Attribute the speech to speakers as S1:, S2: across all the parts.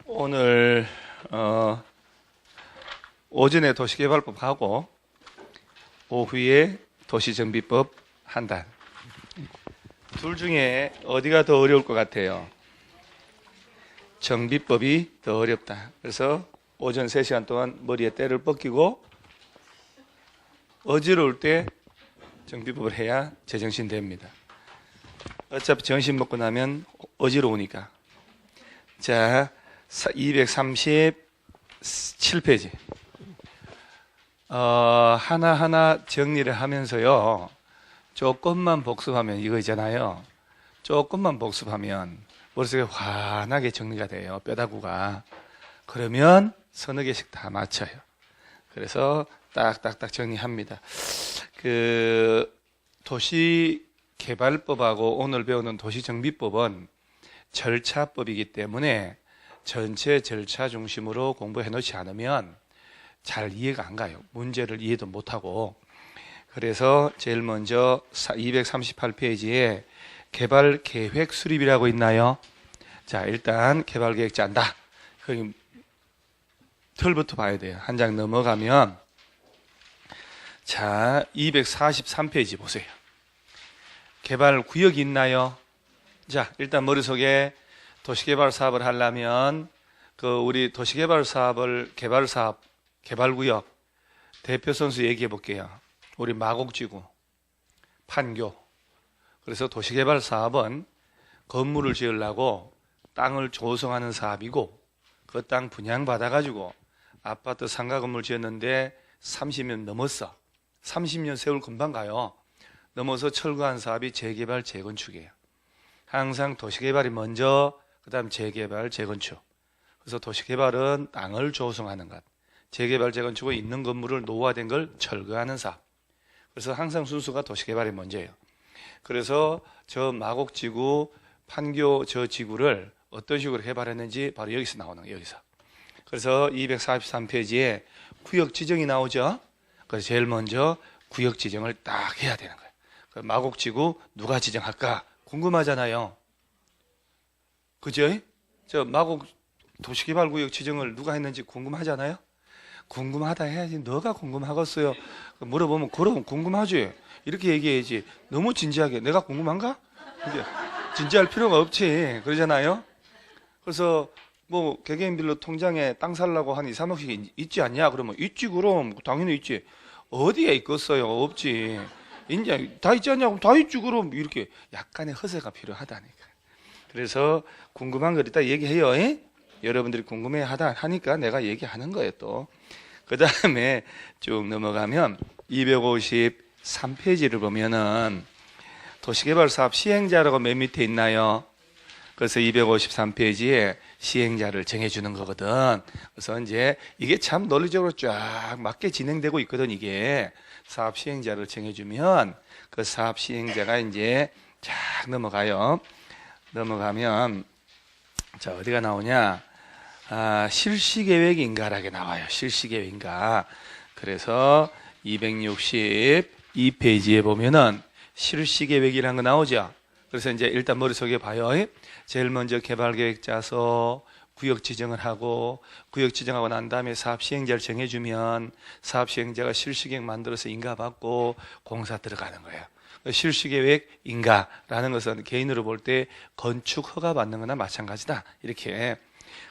S1: 오늘 오전에 도시개발법 하고 오후에 도시정비법 한 단. 둘 중에 어디가 더 어려울 것 같아요? 정비법이 더 어렵다. 그래서 오전 3시간 동안 머리에 때를 벗기고 어지러울 때 정비법을 해야 제정신 됩니다. 어차피 정신 먹고 나면 어지러우니까. 자, 237페이지. 하나하나 정리를 하면서요. 조금만 복습하면 이거잖아요. 조금만 복습하면 머릿속에 환하게 정리가 돼요. 뼈다구가. 그러면 서너 개씩 다 맞춰요. 그래서 딱딱딱 정리합니다. 도시개발법하고 오늘 배우는 도시정비법은 절차법이기 때문에 전체 절차 중심으로 공부해 놓지 않으면 잘 이해가 안 가요. 문제를 이해도 못하고. 그래서 제일 먼저 238페이지에 개발계획 수립이라고 있나요? 자, 일단 개발계획 짠다. 그럼 틀부터 봐야 돼요. 한 장 넘어가면 자, 243페이지 보세요. 개발구역이 있나요? 자, 일단 머릿속에 도시개발 사업을 하려면 우리 도시개발 사업을 개발사업, 개발구역 대표 선수 얘기해 볼게요. 우리 마곡지구, 판교. 그래서 도시개발 사업은 건물을 지으려고 땅을 조성하는 사업이고 그 땅 분양받아가지고 아파트 상가 건물 지었는데 30년 넘었어. 30년 세월 금방 가요. 넘어서 철거한 사업이 재개발, 재건축이에요. 항상 도시개발이 먼저, 그 다음 재개발, 재건축. 그래서 도시개발은 땅을 조성하는 것. 재개발, 재건축은 있는 건물을 노후화된 걸 철거하는 사업. 그래서 항상 순수가 도시개발이 먼저예요. 그래서 저 마곡지구, 판교 저 지구를 어떤 식으로 개발했는지 바로 여기서 나오는 거예요. 여기서. 그래서 243페이지에 구역 지정이 나오죠. 그래서 제일 먼저 구역 지정을 딱 해야 되는 거예요. 마곡지구 누가 지정할까? 궁금하잖아요. 그죠? 저 마곡 도시개발구역 지정을 누가 했는지 궁금하잖아요. 궁금하다 해야지. 너가 궁금하겠어요. 물어보면 그럼 궁금하지. 이렇게 얘기해야지. 너무 진지하게 내가 궁금한가? 이제 진지할 필요가 없지. 그러잖아요. 그래서 뭐 개개인별로 통장에 땅 살라고 한 2, 3억씩 있지 않냐? 그러면 있지. 그럼 당연히 있지. 어디에 있겠어요? 없지. 이제 다 있지 않냐고? 다 있지. 그럼 이렇게 약간의 허세가 필요하다니까. 그래서 궁금한 거 있다 얘기해요. 여러분들이 궁금해 하니까 내가 얘기하는 거예요. 또 그 다음에 쭉 넘어가면 253페이지를 보면은 도시개발 사업 시행자라고 맨 밑에 있나요? 그래서 253페이지에 시행자를 정해주는 거거든. 그래서 이제 이게 참 논리적으로 쫙 맞게 진행되고 있거든. 이게 사업 시행자를 정해주면 그 사업 시행자가 이제 쫙 넘어가요. 넘어가면 자, 어디가 나오냐? 실시계획인가라게 나와요. 실시계획인가. 그래서 262페이지에 보면은 실시계획이라는 거 나오죠. 그래서 이제 일단 머릿속에 봐요. 제일 먼저 개발계획 짜서 구역 지정을 하고 구역 지정하고 난 다음에 사업 시행자를 정해주면 사업 시행자가 실시계획 만들어서 인가받고 공사 들어가는 거예요. 실시계획 인가라는 것은 개인으로 볼 때 건축 허가 받는 거나 마찬가지다. 이렇게.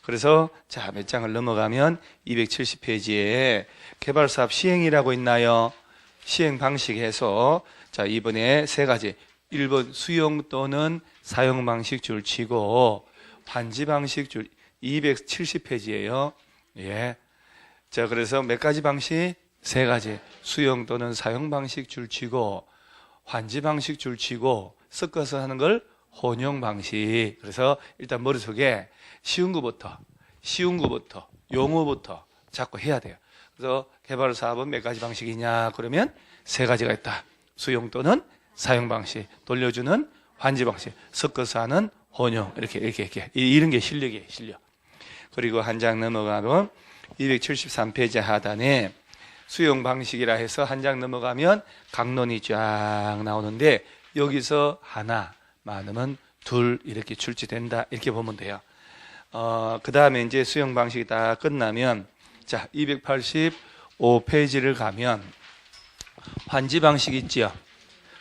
S1: 그래서 자, 몇 장을 넘어가면 270페이지에 개발사업 시행이라고 있나요? 시행 방식 해서 자, 이번에 세 가지. 1번 수용 또는 사용 방식 줄치고 환지 방식 줄 270페이지예요. 예. 자, 그래서 몇 가지 방식? 세 가지. 수용 또는 사용 방식 줄치고 환지 방식 줄치고 섞어서 하는 걸 혼용 방식. 그래서 일단 머릿속에 쉬운 거부터 용어부터 자꾸 해야 돼요. 그래서 개발 사업은 몇 가지 방식이냐? 그러면 세 가지가 있다. 수용 또는 사용 방식, 돌려주는 환지 방식, 섞어서 하는 혼용. 이렇게. 이런 게 실력이에요, 실력. 그리고 한 장 넘어가면 273페이지 하단에 수용 방식이라 해서 한 장 넘어가면 강론이 쫙 나오는데 여기서 하나, 많으면 둘 이렇게 출제된다. 이렇게 보면 돼요. 그 다음에 이제 수용 방식이 다 끝나면, 자, 285페이지를 가면, 환지 방식 있지요.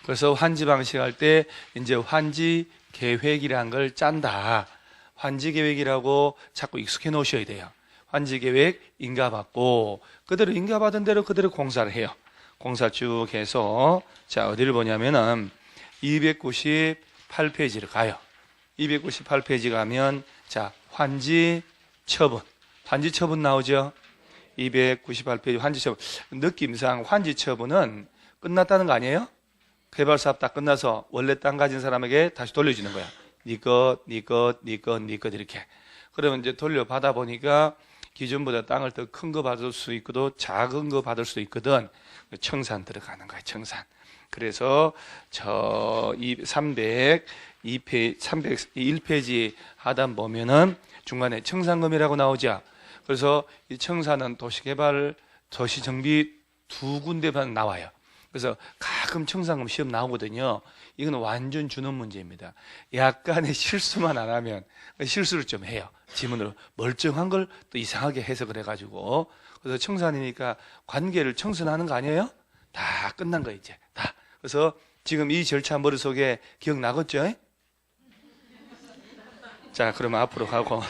S1: 그래서 환지 방식 할 때, 이제 환지 계획이라는 걸 짠다. 환지 계획이라고 자꾸 익숙해 놓으셔야 돼요. 환지 계획 인가받고, 그대로 인가받은 대로 그대로 공사를 해요. 공사 쭉 해서, 자, 어디를 보냐면은, 298페이지를 가요. 298페이지 가면, 자, 환지 처분. 환지 처분 나오죠? 298페이지 환지 처분. 느낌상 환지 처분은 끝났다는 거 아니에요? 개발 사업 다 끝나서 원래 땅 가진 사람에게 다시 돌려주는 거야. 네 것, 네 것, 네 것, 네 것 이렇게. 그러면 이제 돌려받아 보니까 기존보다 땅을 더 큰 거 받을 수 있고도 작은 거 받을 수 있거든. 청산 들어가는 거야, 청산. 그래서 저 301페이지 하단 보면은 중간에 청산금이라고 나오죠. 그래서 이 청산은 도시개발, 도시정비 두 군데만 나와요. 그래서 가끔 청산금 시험 나오거든요. 이건 완전 준원 문제입니다. 약간의 실수만 안 하면 실수를 좀 해요. 지문으로 멀쩡한 걸 또 이상하게 해석을 해가지고. 그래서 청산이니까 관계를 청산하는 거 아니에요? 다 끝난 거 이제 다. 그래서 지금 이 절차 머릿속에 기억나겠죠? 자, 그러면 앞으로 가고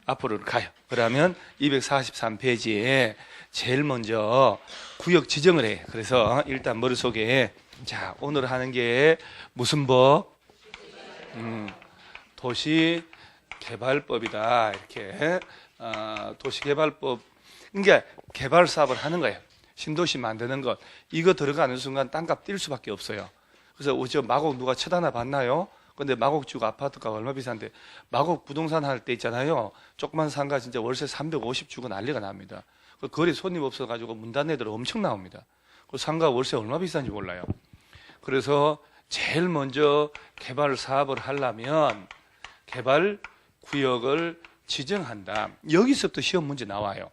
S1: 앞으로 가요. 그러면 243페이지에 제일 먼저 구역 지정을 해. 그래서 일단 머릿속에, 자, 오늘 하는 게 무슨 법? 도시개발법이다. 이렇게 도시개발법. 그러니까 개발 사업을 하는 거예요. 신도시 만드는 것. 이거 들어가는 순간 땅값 뛸 수밖에 없어요. 그래서 저 마곡 누가 쳐다나 봤나요? 근데 마곡지구 아파트가 얼마 비싼데, 마곡 부동산 할 때 있잖아요. 조그만 상가 진짜 월세 350 주고 난리가 납니다. 그 거리 손님 없어가지고 문 닫는 애들 엄청 나옵니다. 그 상가 월세 얼마 비싼지 몰라요. 그래서 제일 먼저 개발 사업을 하려면 개발 구역을 지정한다. 여기서부터 시험 문제 나와요.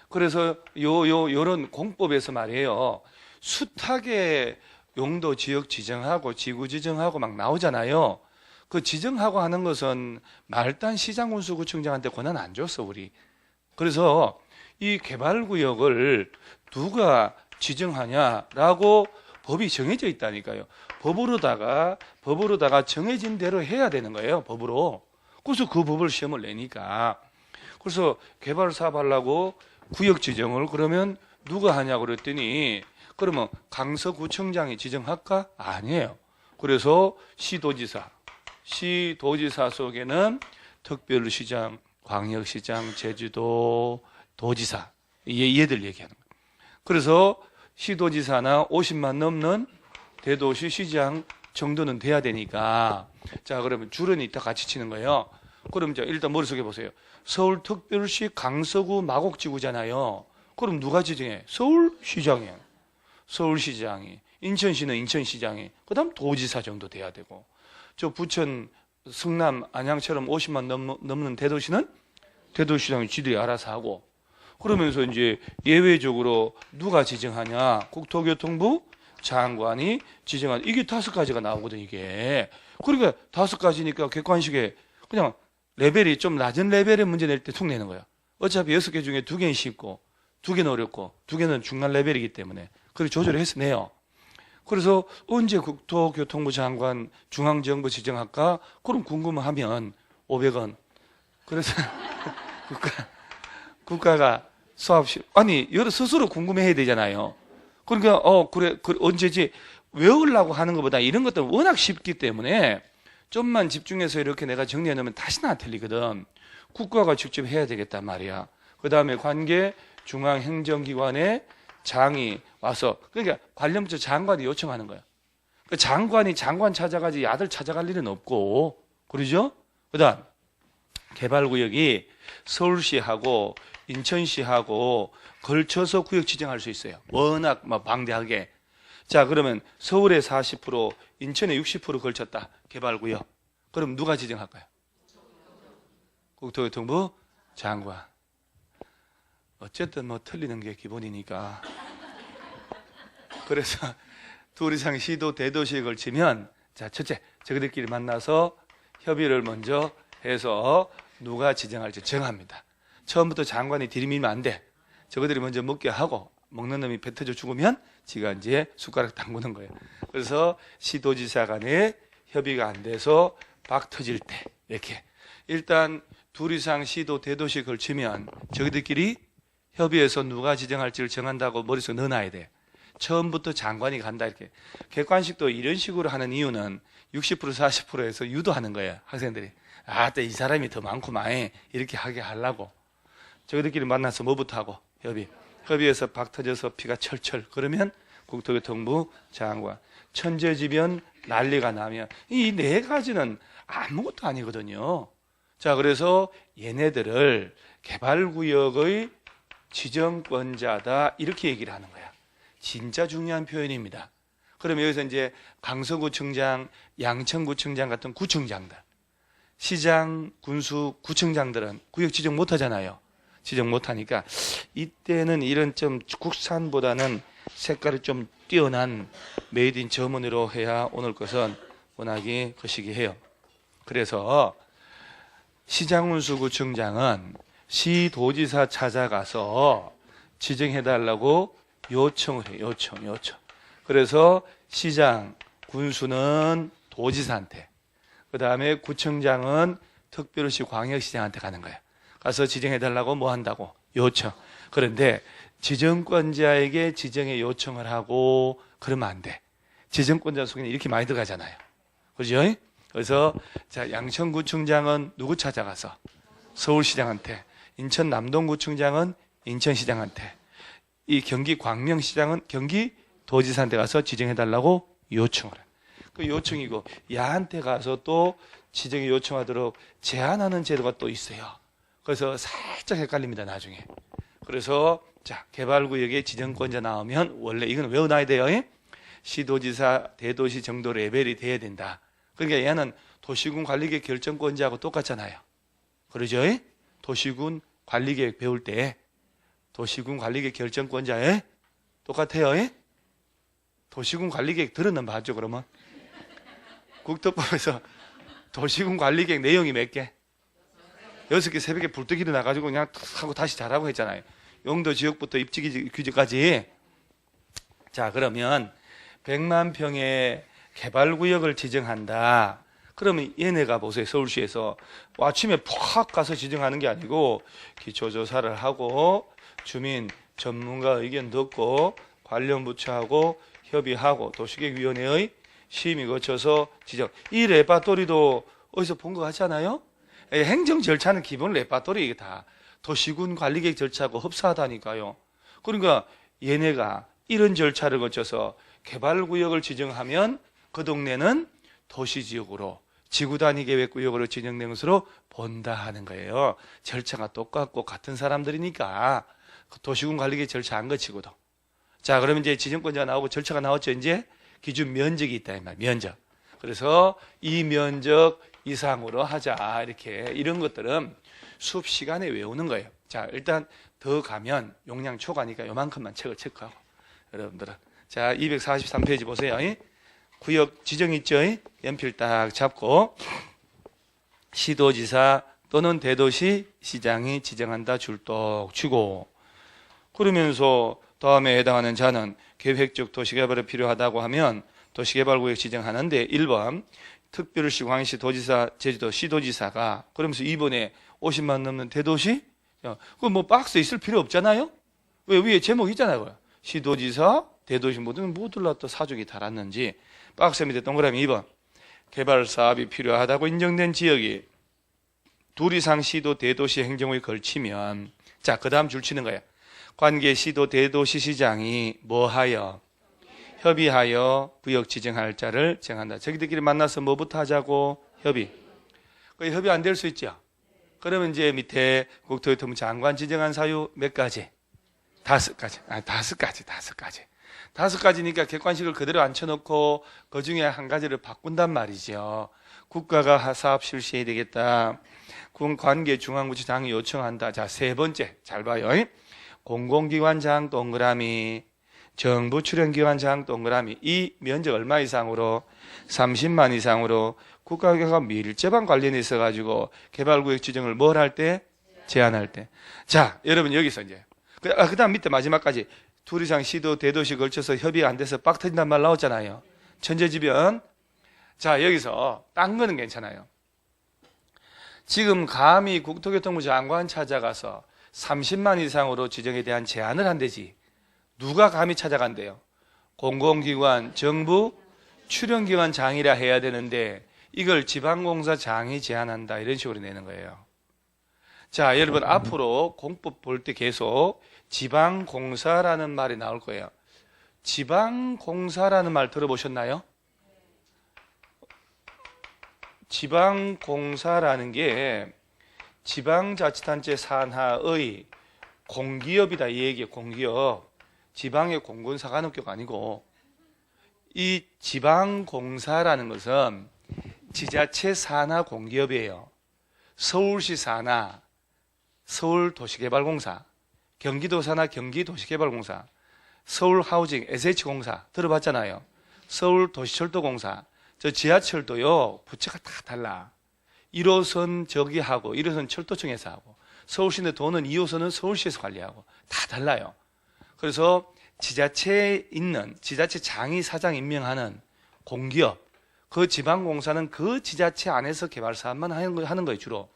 S1: 그래서 요런 공법에서 말이에요. 숱하게 용도 지역 지정하고 지구 지정하고 막 나오잖아요. 그 지정하고 하는 것은 말단 시장군수구청장한테 권한 안 줬어, 우리. 그래서 이 개발구역을 누가 지정하냐라고 법이 정해져 있다니까요. 법으로다가 정해진 대로 해야 되는 거예요, 법으로. 그래서 그 법을 시험을 내니까. 그래서 개발 사업 하려고 구역 지정을 그러면 누가 하냐고 그랬더니, 그러면 강서구청장이 지정할까? 아니에요. 그래서 시도지사 속에는 특별시장, 광역시장, 제주도 도지사, 얘들 얘기하는 거예요. 그래서 시도지사나 50만 넘는 대도시 시장 정도는 돼야 되니까, 자, 그러면 줄은 이따 같이 치는 거예요. 그럼 이제 일단 머릿속에 보세요. 서울특별시 강서구 마곡지구잖아요. 그럼 누가 지정해? 서울시장이에요. 서울시장이. 인천시는 인천시장이. 그 다음 도지사 정도 돼야 되고. 저 부천, 성남, 안양처럼 50만 넘는 대도시는 대도시장이 지들이 알아서 하고. 그러면서 이제 예외적으로 누가 지정하냐? 국토교통부 장관이 지정한, 이게 5가지가 나오거든, 이게. 그러니까 5가지니까 객관식에 그냥 레벨이 좀 낮은 레벨의 문제 낼 때 툭 내는 거야. 어차피 6개 중에 2개는 쉽고, 2개는 어렵고, 2개는 중간 레벨이기 때문에. 그렇게 조절을 해서 내요. 그래서 언제 국토교통부 장관 중앙정부 지정할까? 그럼 궁금하면 500원. 그래서 국가가 아니, 여러 스스로 궁금해야 되잖아요. 그러니까, 그래, 언제지? 외우려고 하는 것보다 이런 것들은 워낙 쉽기 때문에 좀만 집중해서 이렇게 내가 정리해 놓으면 다시는 안 틀리거든. 국가가 직접 해야 되겠단 말이야. 그 다음에 관계 중앙행정기관의 장이 와서, 그러니까 관련부 장관이 요청하는 거야. 그 장관이 장관 찾아가지 아들 찾아갈 일은 없고, 그러죠? 그 다음, 개발구역이 서울시하고 인천시하고 걸쳐서 구역 지정할 수 있어요. 워낙 방대하게. 자, 그러면 서울에 40%, 인천에 60% 걸쳤다. 개발구역. 그럼 누가 지정할까요? 국토교통부 장관. 어쨌든 틀리는 게 기본이니까. 그래서 둘 이상 시도 대도시에 걸치면, 자, 첫째, 저희들끼리 만나서 협의를 먼저 해서 누가 지정할지 정합니다. 처음부터 장관이 들이밀면 안 돼. 저거들이 먼저 먹게 하고 먹는 놈이 뱉어져 죽으면 지가 이제 숟가락 담그는 거예요. 그래서 시도지사 간에 협의가 안 돼서 박 터질 때 이렇게 일단 둘 이상 시도 대도시 걸치면 저희들끼리 협의해서 누가 지정할지를 정한다고 머릿속에 넣어놔야 돼. 처음부터 장관이 간다 이렇게. 객관식도 이런 식으로 하는 이유는 60% 40%에서 유도하는 거예요. 학생들이. 이 사람이 더 많구만 이렇게 하게 하려고. 저희들끼리 만나서 뭐부터 하고 협의해서 박 터져서 피가 철철 그러면 국토교통부 장관. 천재지변 난리가 나면 이 네 가지는 아무것도 아니거든요. 자, 그래서 얘네들을 개발구역의 지정권자다 이렇게 얘기를 하는 거야. 진짜 중요한 표현입니다. 그럼 여기서 이제 강서구청장, 양천구청장 같은 구청장들, 시장, 군수, 구청장들은 구역 지정 못 하잖아요. 지정 못 하니까 이때는 이런 좀 국산보다는 색깔이 좀 뛰어난 메이드 인 저머니로 해야 오늘 것은 워낙에 거시기해요. 그래서 시장군수구청장은 시도지사 찾아가서 지정해달라고 요청을 해요. 요청. 그래서 시장, 군수는 도지사한테, 그 다음에 구청장은 특별시 광역시장한테 가는 거예요. 가서 지정해달라고 뭐 한다고? 요청. 그런데 지정권자에게 지정의 요청을 하고 그러면 안 돼. 지정권자 속에는 이렇게 많이 들어가잖아요. 그죠? 그래서 자, 양천구청장은 누구 찾아가서? 서울시장한테. 인천 남동구청장은 인천시장한테. 이 경기 광명시장은 경기도지사한테 가서 지정해달라고 요청을 해요. 그 요청이고 야한테 가서 또 지정에 요청하도록 제한하는 제도가 또 있어요. 그래서 살짝 헷갈립니다, 나중에. 그래서 자, 개발구역에 지정권자 나오면 원래 이건 외워놔야 돼요. 시도지사, 대도시 정도 레벨이 돼야 된다. 그러니까 얘는 도시군 관리계획 결정권자하고 똑같잖아요. 그러죠? 도시군 관리계획 배울 때 도시군 관리계획 결정권자에 똑같아요. 도시군 관리계획 들었는 봤죠, 그러면? 국토법에서 도시군 관리계획 내용이 몇 개? 6개, 새벽에 불떡 일어나가지고 그냥 탁 하고 다시 자라고 했잖아요. 용도 지역부터 입지 규제까지. 자, 그러면 100만 평의 개발구역을 지정한다. 그러면 얘네가 보세요. 서울시에서 아침에 팍 가서 지정하는 게 아니고 기초조사를 하고 주민 전문가 의견 듣고 관련 부처하고 협의하고 도시계획위원회의 심의 거쳐서 지정. 이 레파토리도 어디서 본 것 같지 않아요? 행정 절차는 기본 레파토리 이게 다 도시군 관리계획 절차하고 흡사하다니까요. 그러니까 얘네가 이런 절차를 거쳐서 개발구역을 지정하면 그 동네는 도시지역으로 지구단위 계획구역으로 지정된 것으로 본다 하는 거예요. 절차가 똑같고 같은 사람들이니까 도시군 관리계획 절차 안 거치고도. 자, 그러면 이제 지정권자가 나오고 절차가 나왔죠. 이제 기준 면적이 있다 이 말. 면적. 그래서 이 면적 이상으로 하자 이렇게 이런 것들은 수업 시간에 외우는 거예요. 자, 일단 더 가면 용량 초과니까 요만큼만 책을 체크하고 여러분들은 자 243페이지 보세요. 구역 지정 있죠? 연필 딱 잡고 시도지사 또는 대도시 시장이 지정한다 줄떡 치고 그러면서 다음에 해당하는 자는 계획적 도시개발이 필요하다고 하면 도시개발구역 지정하는데 1번 특별시, 광역시, 도지사, 제주도 시도지사가 그러면서 2번에 50만 넘는 대도시 그거 뭐 박스 있을 필요 없잖아요. 왜 위에 제목 있잖아요. 시도지사, 대도시 모든 뭐들라 또 사족이 달았는지 박스 밑에 동그라미 2번 개발 사업이 필요하다고 인정된 지역이 둘 이상 시도 대도시 행정구역에 걸치면 자, 그 다음 줄 치는 거야. 관계 시도 대도시 시장이 뭐하여 협의하여 구역 지정할 자를 정한다. 저기들끼리 만나서 뭐부터 하자고? 협의. 그 협의 안 될 수 있죠. 그러면 이제 밑에 국토교통부 장관 지정한 사유 몇 가지? 5가지. 5가지. 5가지니까 객관식을 그대로 앉혀놓고 그 중에 한 가지를 바꾼단 말이죠. 국가가 사업 실시해야 되겠다. 군 관계 중앙부처장이 요청한다. 자, 세 번째 잘 봐요. 공공기관장 동그라미 정부 출연기관 장 동그라미. 이 면적 얼마 이상으로? 30만 이상으로 국가기관과 밀접한 관련이 있어가지고 개발구역 지정을 뭘 할 때? 제한할 때. 자, 여러분 여기서 이제 그 다음 밑에 마지막까지 둘 이상 시도 대도시 걸쳐서 협의가 안 돼서 빡 터진단 말 나왔잖아요. 천재지변. 자, 여기서 딴 거는 괜찮아요. 지금 감히 국토교통부 장관 찾아가서 30만 이상으로 지정에 대한 제한을 한대지. 누가 감히 찾아간대요? 공공기관, 정부, 출연기관장이라 해야 되는데 이걸 지방공사장이 제한한다 이런 식으로 내는 거예요. 자, 여러분 앞으로 공법 볼 때 계속 지방공사라는 말이 나올 거예요. 지방공사라는 말 들어보셨나요? 지방공사라는 게 지방자치단체 산하의 공기업이다 이 얘기예요. 공기업. 지방의 공군사관학교가 아니고 이 지방공사라는 것은 지자체 산하 공기업이에요. 서울시 산하, 서울도시개발공사, 경기도 산하 경기도시개발공사, 서울하우징 SH공사 들어봤잖아요. 서울도시철도공사, 저 지하철도요 부처가 다 달라. 1호선 저기 하고 1호선 철도청에서 하고 서울시내 도는 2호선은 서울시에서 관리하고 다 달라요. 그래서 지자체에 있는 지자체장이 사장 임명하는 공기업, 그 지방공사는 그 지자체 안에서 개발사업만 하는 거예요 주로.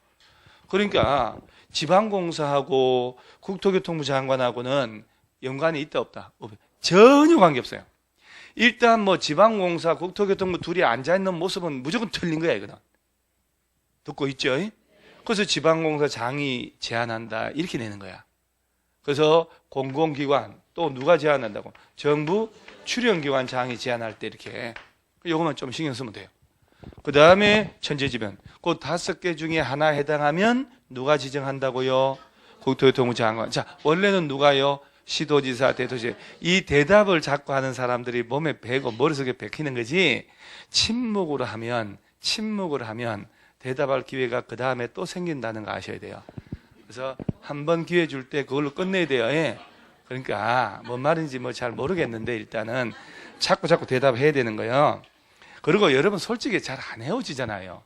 S1: 그러니까 지방공사하고 국토교통부 장관하고는 연관이 있다 없다? 전혀 관계없어요. 일단 뭐 지방공사, 국토교통부 둘이 앉아있는 모습은 무조건 틀린 거야 이거는. 듣고 있죠? 그래서 지방공사장이 제한한다 이렇게 내는 거야. 그래서 공공기관 또 누가 제한한다고? 정부 출연기관장이 제한할 때 이렇게. 요거만 좀 신경 쓰면 돼요. 그 다음에 천재지변. 그 5개 중에 하나 해당하면 누가 지정한다고요? 국토교통부 장관. 자, 원래는 누가요? 시도지사, 대도시. 이 대답을 자꾸 하는 사람들이 몸에 배고 머릿속에 박히는 거지. 침묵으로 하면 대답할 기회가 그 다음에 또 생긴다는 거 아셔야 돼요. 그래서 한 번 기회 줄 때 그걸로 끝내야 돼요. 예. 그러니까 뭔 말인지 뭐 잘 모르겠는데 일단은 자꾸 대답해야 되는 거예요. 그리고 여러분 솔직히 잘 안 외워지잖아요.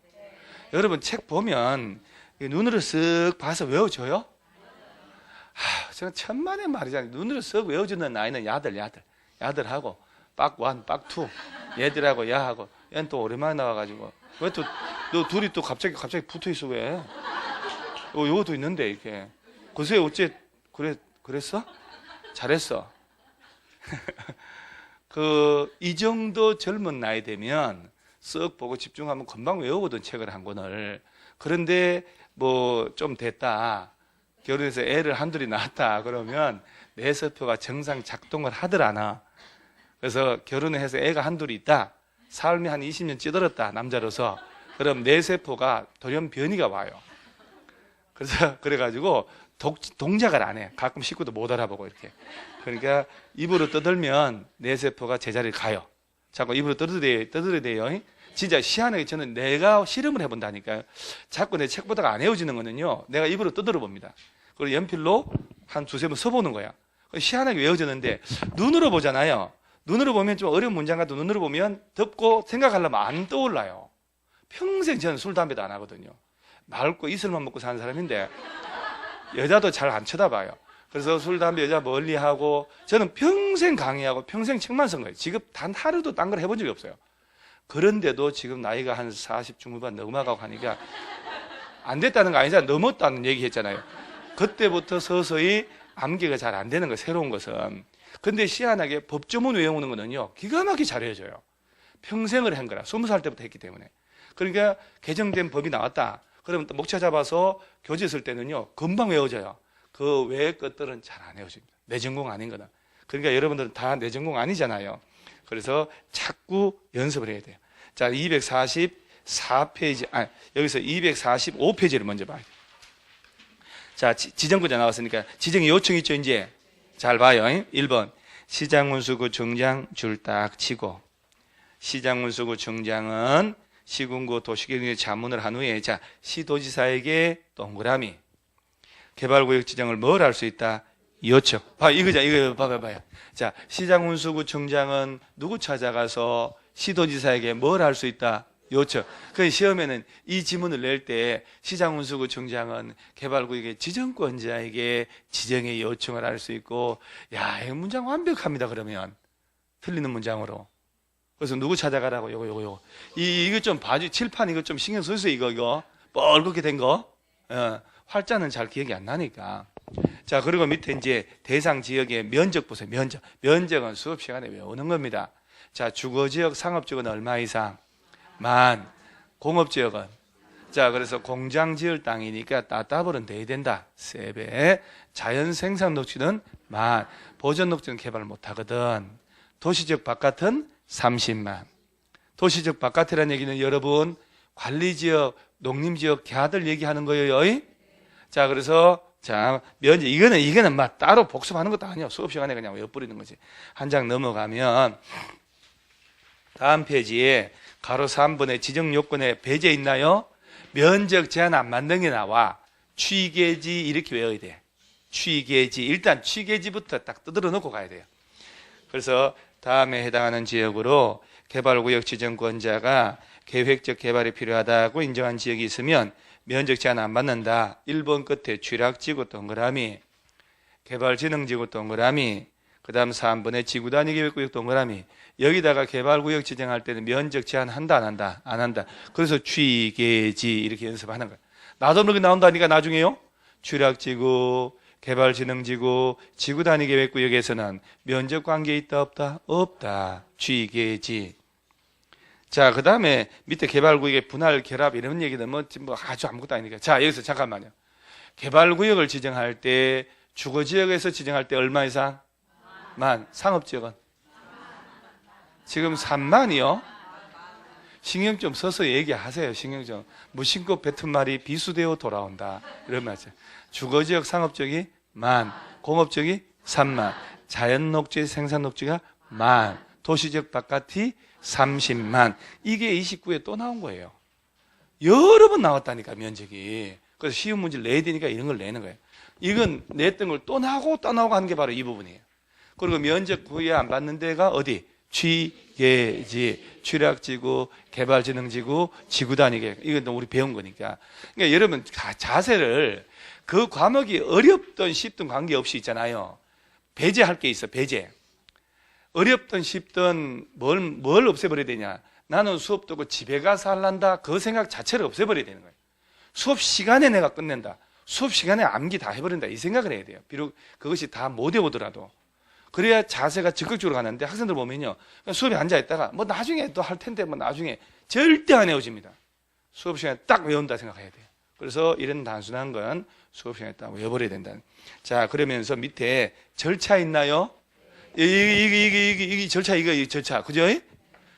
S1: 여러분 책 보면 눈으로 쓱 봐서 외워져요? 저는 천만의 말이잖아요. 눈으로 쓱 외워주는 아이는 야들하고 빡1, 빡2 얘들하고 야하고 얘는 또 오랜만에 나와가지고 왜 또 너 둘이 또 갑자기 붙어있어 왜? 요것도 있는데 이렇게 글쎄 어째 그랬어? 잘했어. 이 정도 젊은 나이 되면 쓱 보고 집중하면 금방 외우거든 책을 한 권을. 그런데 뭐 좀 됐다 결혼해서 애를 한둘이 낳았다 그러면 뇌세포가 정상 작동을 하들 않아. 그래서 결혼을 해서 애가 한둘이 있다, 삶이 한 20년 찌들었다 남자로서, 그럼 뇌세포가 돌연변이가 와요. 그래가지고 동작을 안 해. 가끔 식구도 못 알아보고 이렇게. 그러니까 입으로 떠들면 뇌세포가 제자리를 가요. 자꾸 입으로 떠들어야 돼요. 진짜 희한하게 저는 내가 실험을 해본다니까요. 자꾸 내 책 보다가 안 헤어지는 거는요, 내가 입으로 떠들어 봅니다. 그리고 연필로 한 두세 번 써보는 거야. 희한하게 외워지는데 눈으로 보잖아요. 눈으로 보면 좀 어려운 문장 같도 눈으로 보면 덮고 생각하려면 안 떠올라요. 평생 저는 술, 담배도 안 하거든요. 맑고 이슬만 먹고 사는 사람인데 여자도 잘 안 쳐다봐요. 그래서 술, 담배, 여자 멀리하고 저는 평생 강의하고 평생 책만 쓴 거예요. 지금 단 하루도 딴 걸 해본 적이 없어요. 그런데도 지금 나이가 한 40 중후반 넘어가고 하니까 안 됐다는 거 아니잖아요. 넘었다는 얘기 했잖아요. 그때부터 서서히 암기가 잘 안 되는 거예요. 새로운 것은. 근데 희한하게 법조문 외우는 거는요, 기가 막히게 잘 외워져요. 평생을 한 거라. 20살 때부터 했기 때문에. 그러니까 개정된 법이 나왔다 그러면 또 목차 잡아서 교재 쓸 때는요 금방 외워져요. 그 외의 것들은 잘 안 외워집니다. 내 전공 아닌 거는. 그러니까 여러분들은 다 내 전공 아니잖아요. 그래서 자꾸 연습을 해야 돼요. 자, 244페이지, 여기서 245페이지를 먼저 봐요. 자, 지정구자 나왔으니까 지정의 요청 있죠, 이제. 잘 봐요. 1번. 시장군수구 정장 줄 딱 치고, 시장군수구 정장은 시군구 도시계획 자문을 한 후에, 자, 시도지사에게 동그라미. 개발구역 지정을 뭘 할 수 있다? 요청. 이거자, 이거 봐봐요. 자, 시장운수구청장은 누구 찾아가서 시도지사에게 뭘 할 수 있다? 요청. 그 시험에는 이 지문을 낼 때 시장운수구청장은 개발구역의 지정권자에게 지정의 요청을 할 수 있고, 야, 이 문장 완벽합니다. 그러면 틀리는 문장으로. 그래서 누구 찾아가라고 요거. 이거 좀 봐주. 칠판 이거 좀 신경 써주세요. 이거 뻘겋게 된 거. 활자는 잘 기억이 안 나니까. 자, 그리고 밑에 이제 대상 지역의 면적 보세요. 면적은 수업 시간에 외우는 겁니다. 자, 주거지역, 상업지역은 얼마 이상? 만. 공업지역은? 자, 그래서 공장 지을 땅이니까 따따블은 돼야 된다. 3배. 자연 생산 녹지는 만. 보전 녹지는 개발 못 하거든. 도시지역 바깥은 30만. 도시지역 바깥이라는 얘기는 여러분 관리지역, 농림지역 걔들 얘기하는 거예요. 자, 그래서 자, 면적 이거는 막 따로 복습하는 것도 아니에요. 수업 시간에 그냥 외워버리는 거지. 한 장 넘어가면 다음 페이지에 가로 3번에 지정 요건에 배제 있나요? 면적 제한 안 맞는 게 나와. 취계지 이렇게 외워야 돼. 취계지. 일단 취계지부터 딱 두드러 놓고 가야 돼요. 그래서 다음에 해당하는 지역으로 개발구역 지정권자가 계획적 개발이 필요하다고 인정한 지역이 있으면 면적 제한 안 받는다. 1번 끝에 취락지구 동그라미, 개발진흥지구 동그라미, 그 다음 3번에 지구단위 계획구역 동그라미. 여기다가 개발구역 지정할 때는 면적 제한 한다 안 한다? 안 한다. 그래서 취계지 이렇게 연습하는 거야. 나도 모르게 나온다니까 나중에요. 취락지구, 개발진흥지구, 지구단위 계획구역에서는 면적 관계 있다 없다? 없다. 취계지. 자, 그 다음에 밑에 개발구역의 분할 결합 이런 얘기는 뭐 아주 아무것도 아니니까. 자, 여기서 잠깐만요. 개발구역을 지정할 때 주거지역에서 지정할 때 얼마 이상? 만. 상업지역은? 지금 3만이요? 신경 좀 써서 얘기하세요. 신경 좀. 무심코 뱉은 말이 비수되어 돌아온다. 이런 말이죠. 주거지역 상업지역이 만. 공업지역이 3만. 자연녹지 생산녹지가 만. 도시지역 바깥이 30만. 이게 29에 또 나온 거예요. 여러 번 나왔다니까 면적이. 그래서 쉬운 문제를 내야 되니까 이런 걸 내는 거예요. 이건 냈던 걸 또 나오고 또 나오고 하는 게 바로 이 부분이에요. 그리고 면적 구애 안 받는 데가 어디? 취계지, 취락지구, 개발진흥지구, 지구단위계. 이건 우리 배운 거니까. 그러니까 여러분 자세를 그 과목이 어렵든 쉽든 관계없이 있잖아요. 배제할 게 있어. 배제. 어렵든 쉽든 뭘 없애버려야 되냐. 나는 수업 듣고 집에 가서 할란다. 그 생각 자체를 없애버려야 되는 거예요. 수업 시간에 내가 끝낸다. 수업 시간에 암기 다 해버린다. 이 생각을 해야 돼요. 비록 그것이 다 못 외우더라도. 그래야 자세가 적극적으로 가는데 학생들 보면요. 수업에 앉아있다가 뭐 나중에 또 할 텐데 뭐 나중에 절대 안 외워집니다. 수업 시간에 딱 외운다 생각해야 돼요. 그래서 이런 단순한 건 수업 시간에 딱 외워버려야 된다. 자, 그러면서 밑에 절차 있나요? 이게 절차, 이거 절차. 그죠?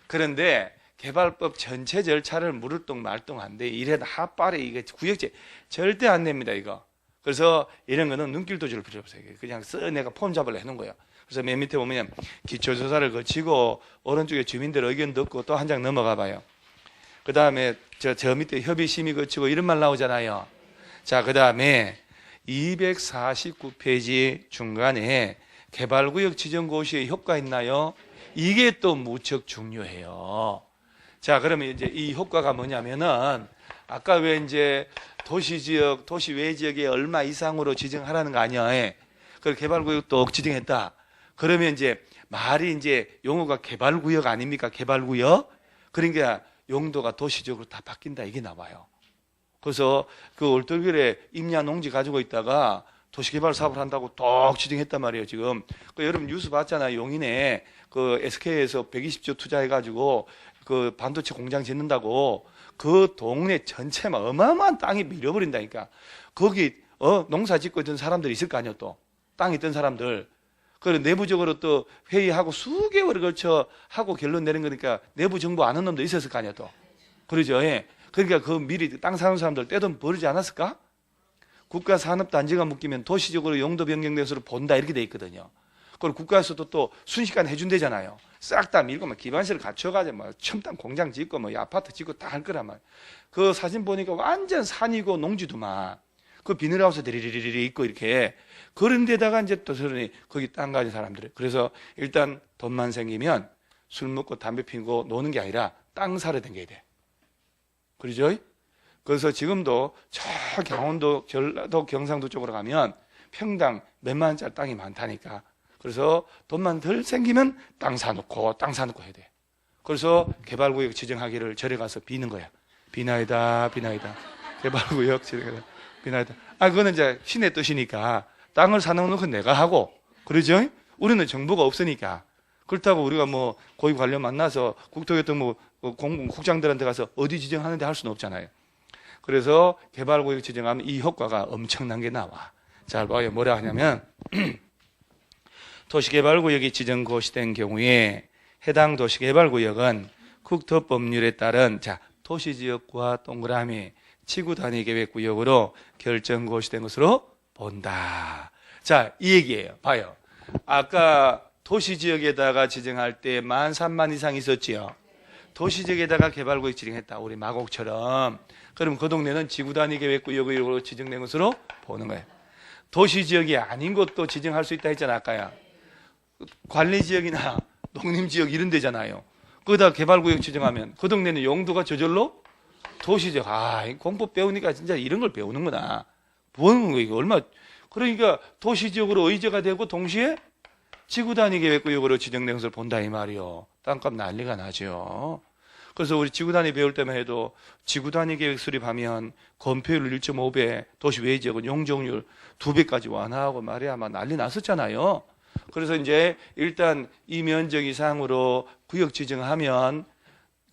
S1: 그런데 개발법 전체 절차를 무를동 말동한데 이래도 핫발에 이게 구역제 절대 안 냅니다, 이거. 그래서 이런 거는 눈길도 줄 필요 없어요. 그냥 내가 폼 잡으려 해놓은 거예요. 그래서 맨 밑에 보면 기초조사를 거치고 오른쪽에 주민들 의견 듣고 또 한 장 넘어가 봐요. 그 다음에 저 밑에 협의심의 거치고 이런 말 나오잖아요. 자, 그 다음에 249페이지 중간에 개발구역 지정고시에 효과 있나요? 이게 또 무척 중요해요. 자, 그러면 이제 이 효과가 뭐냐면은 아까 왜 이제 도시지역, 도시 외지역에 얼마 이상으로 지정하라는 거 아니야? 그 개발구역도 지정했다. 그러면 이제 말이 이제 용어가 개발구역 아닙니까? 개발구역. 그러니까 용도가 도시적으로 다 바뀐다. 이게 나와요. 그래서 그 올떨결에 임야 농지 가지고 있다가 도시개발 사업을 한다고 딱 지정했단 말이에요, 지금. 그 여러분 뉴스 봤잖아요. 용인에 그 SK에서 120조 투자해가지고 그 반도체 공장 짓는다고 그 동네 전체만 어마어마한 땅이 밀려버린다니까. 거기, 농사 짓고 있던 사람들이 있을 거 아니에요, 또. 땅에 있던 사람들. 그리고 내부적으로 또 회의하고 수개월을 걸쳐 하고 결론 내린 거니까 내부 정보 아는 놈도 있었을 거 아니에요, 또. 그러죠, 예. 그러니까 그 미리 땅 사는 사람들 떼돈 벌지 않았을까? 국가산업단지가 묶이면 도시적으로 용도 변경돼서 본다 이렇게 돼 있거든요. 그리고 국가에서도 또 순식간에 해준대잖아요. 싹 다 밀고 막 기반시를 갖춰가지고 막 첨단 공장 짓고 뭐 아파트 짓고 다 할 거란 말이에요. 그 사진 보니까 완전 산이고 농지도만 그 비닐하우스 데리리리리 있고 이렇게 그런 데다가 이제 또 그러니 거기 땅 가진 사람들이. 그래서 일단 돈만 생기면 술 먹고 담배 피우고 노는 게 아니라 땅 사러 댕겨야 돼. 그러죠? 그래서 지금도 저 강원도, 전라도, 경상도 쪽으로 가면 평당 몇만 원짜리 땅이 많다니까. 그래서 돈만 덜 생기면 땅 사놓고 해야 돼. 그래서 개발구역 지정하기를 절에 가서 비는 거야. 비나이다. 개발구역 지정하기를 비나이다. 그거는 이제 신의 뜻이니까 땅을 사놓는 건 내가 하고, 그러죠? 우리는 정보가 없으니까. 그렇다고 우리가 뭐 고위 관련 만나서 국토교통부 국장들한테 가서 어디 지정하는데 할 수는 없잖아요. 그래서 개발구역 지정하면 이 효과가 엄청난 게 나와. 잘 봐요. 뭐라 하냐면 도시개발구역이 지정 고시된 경우에 해당 도시개발구역은 국토법률에 따른 도시지역과 동그라미 지구단위계획구역으로 결정 고시된 것으로 본다. 이 얘기예요. 봐요. 아까 도시지역에다가 지정할 때 13,000 이상 있었지요. 도시지역에다가 개발구역 지정했다. 우리 마곡처럼. 그럼 그 동네는 지구단위계획구역으로 지정된 것으로 보는 거예요. 도시지역이 아닌 것도 지정할 수 있다 했잖아, 아까야. 관리지역이나 농림지역 이런 데잖아요. 거기다 개발구역 지정하면 그 동네는 용도가 저절로 도시지역. 공법 배우니까 진짜 이런 걸 배우는구나. 뭐는 거야, 이거 얼마. 그러니까 도시지역으로 의제가 되고 동시에 지구단위계획구역으로 지정된 것을 본다 이 말이요. 땅값 난리가 나죠. 그래서 우리 지구단위 배울 때만 해도 지구단위계획 수립하면 건폐율 1.5배, 도시 외지역은 용적률 2배까지 완화하고 말이야 막 난리 났었잖아요. 그래서 이제 일단 이 면적 이상으로 구역 지정하면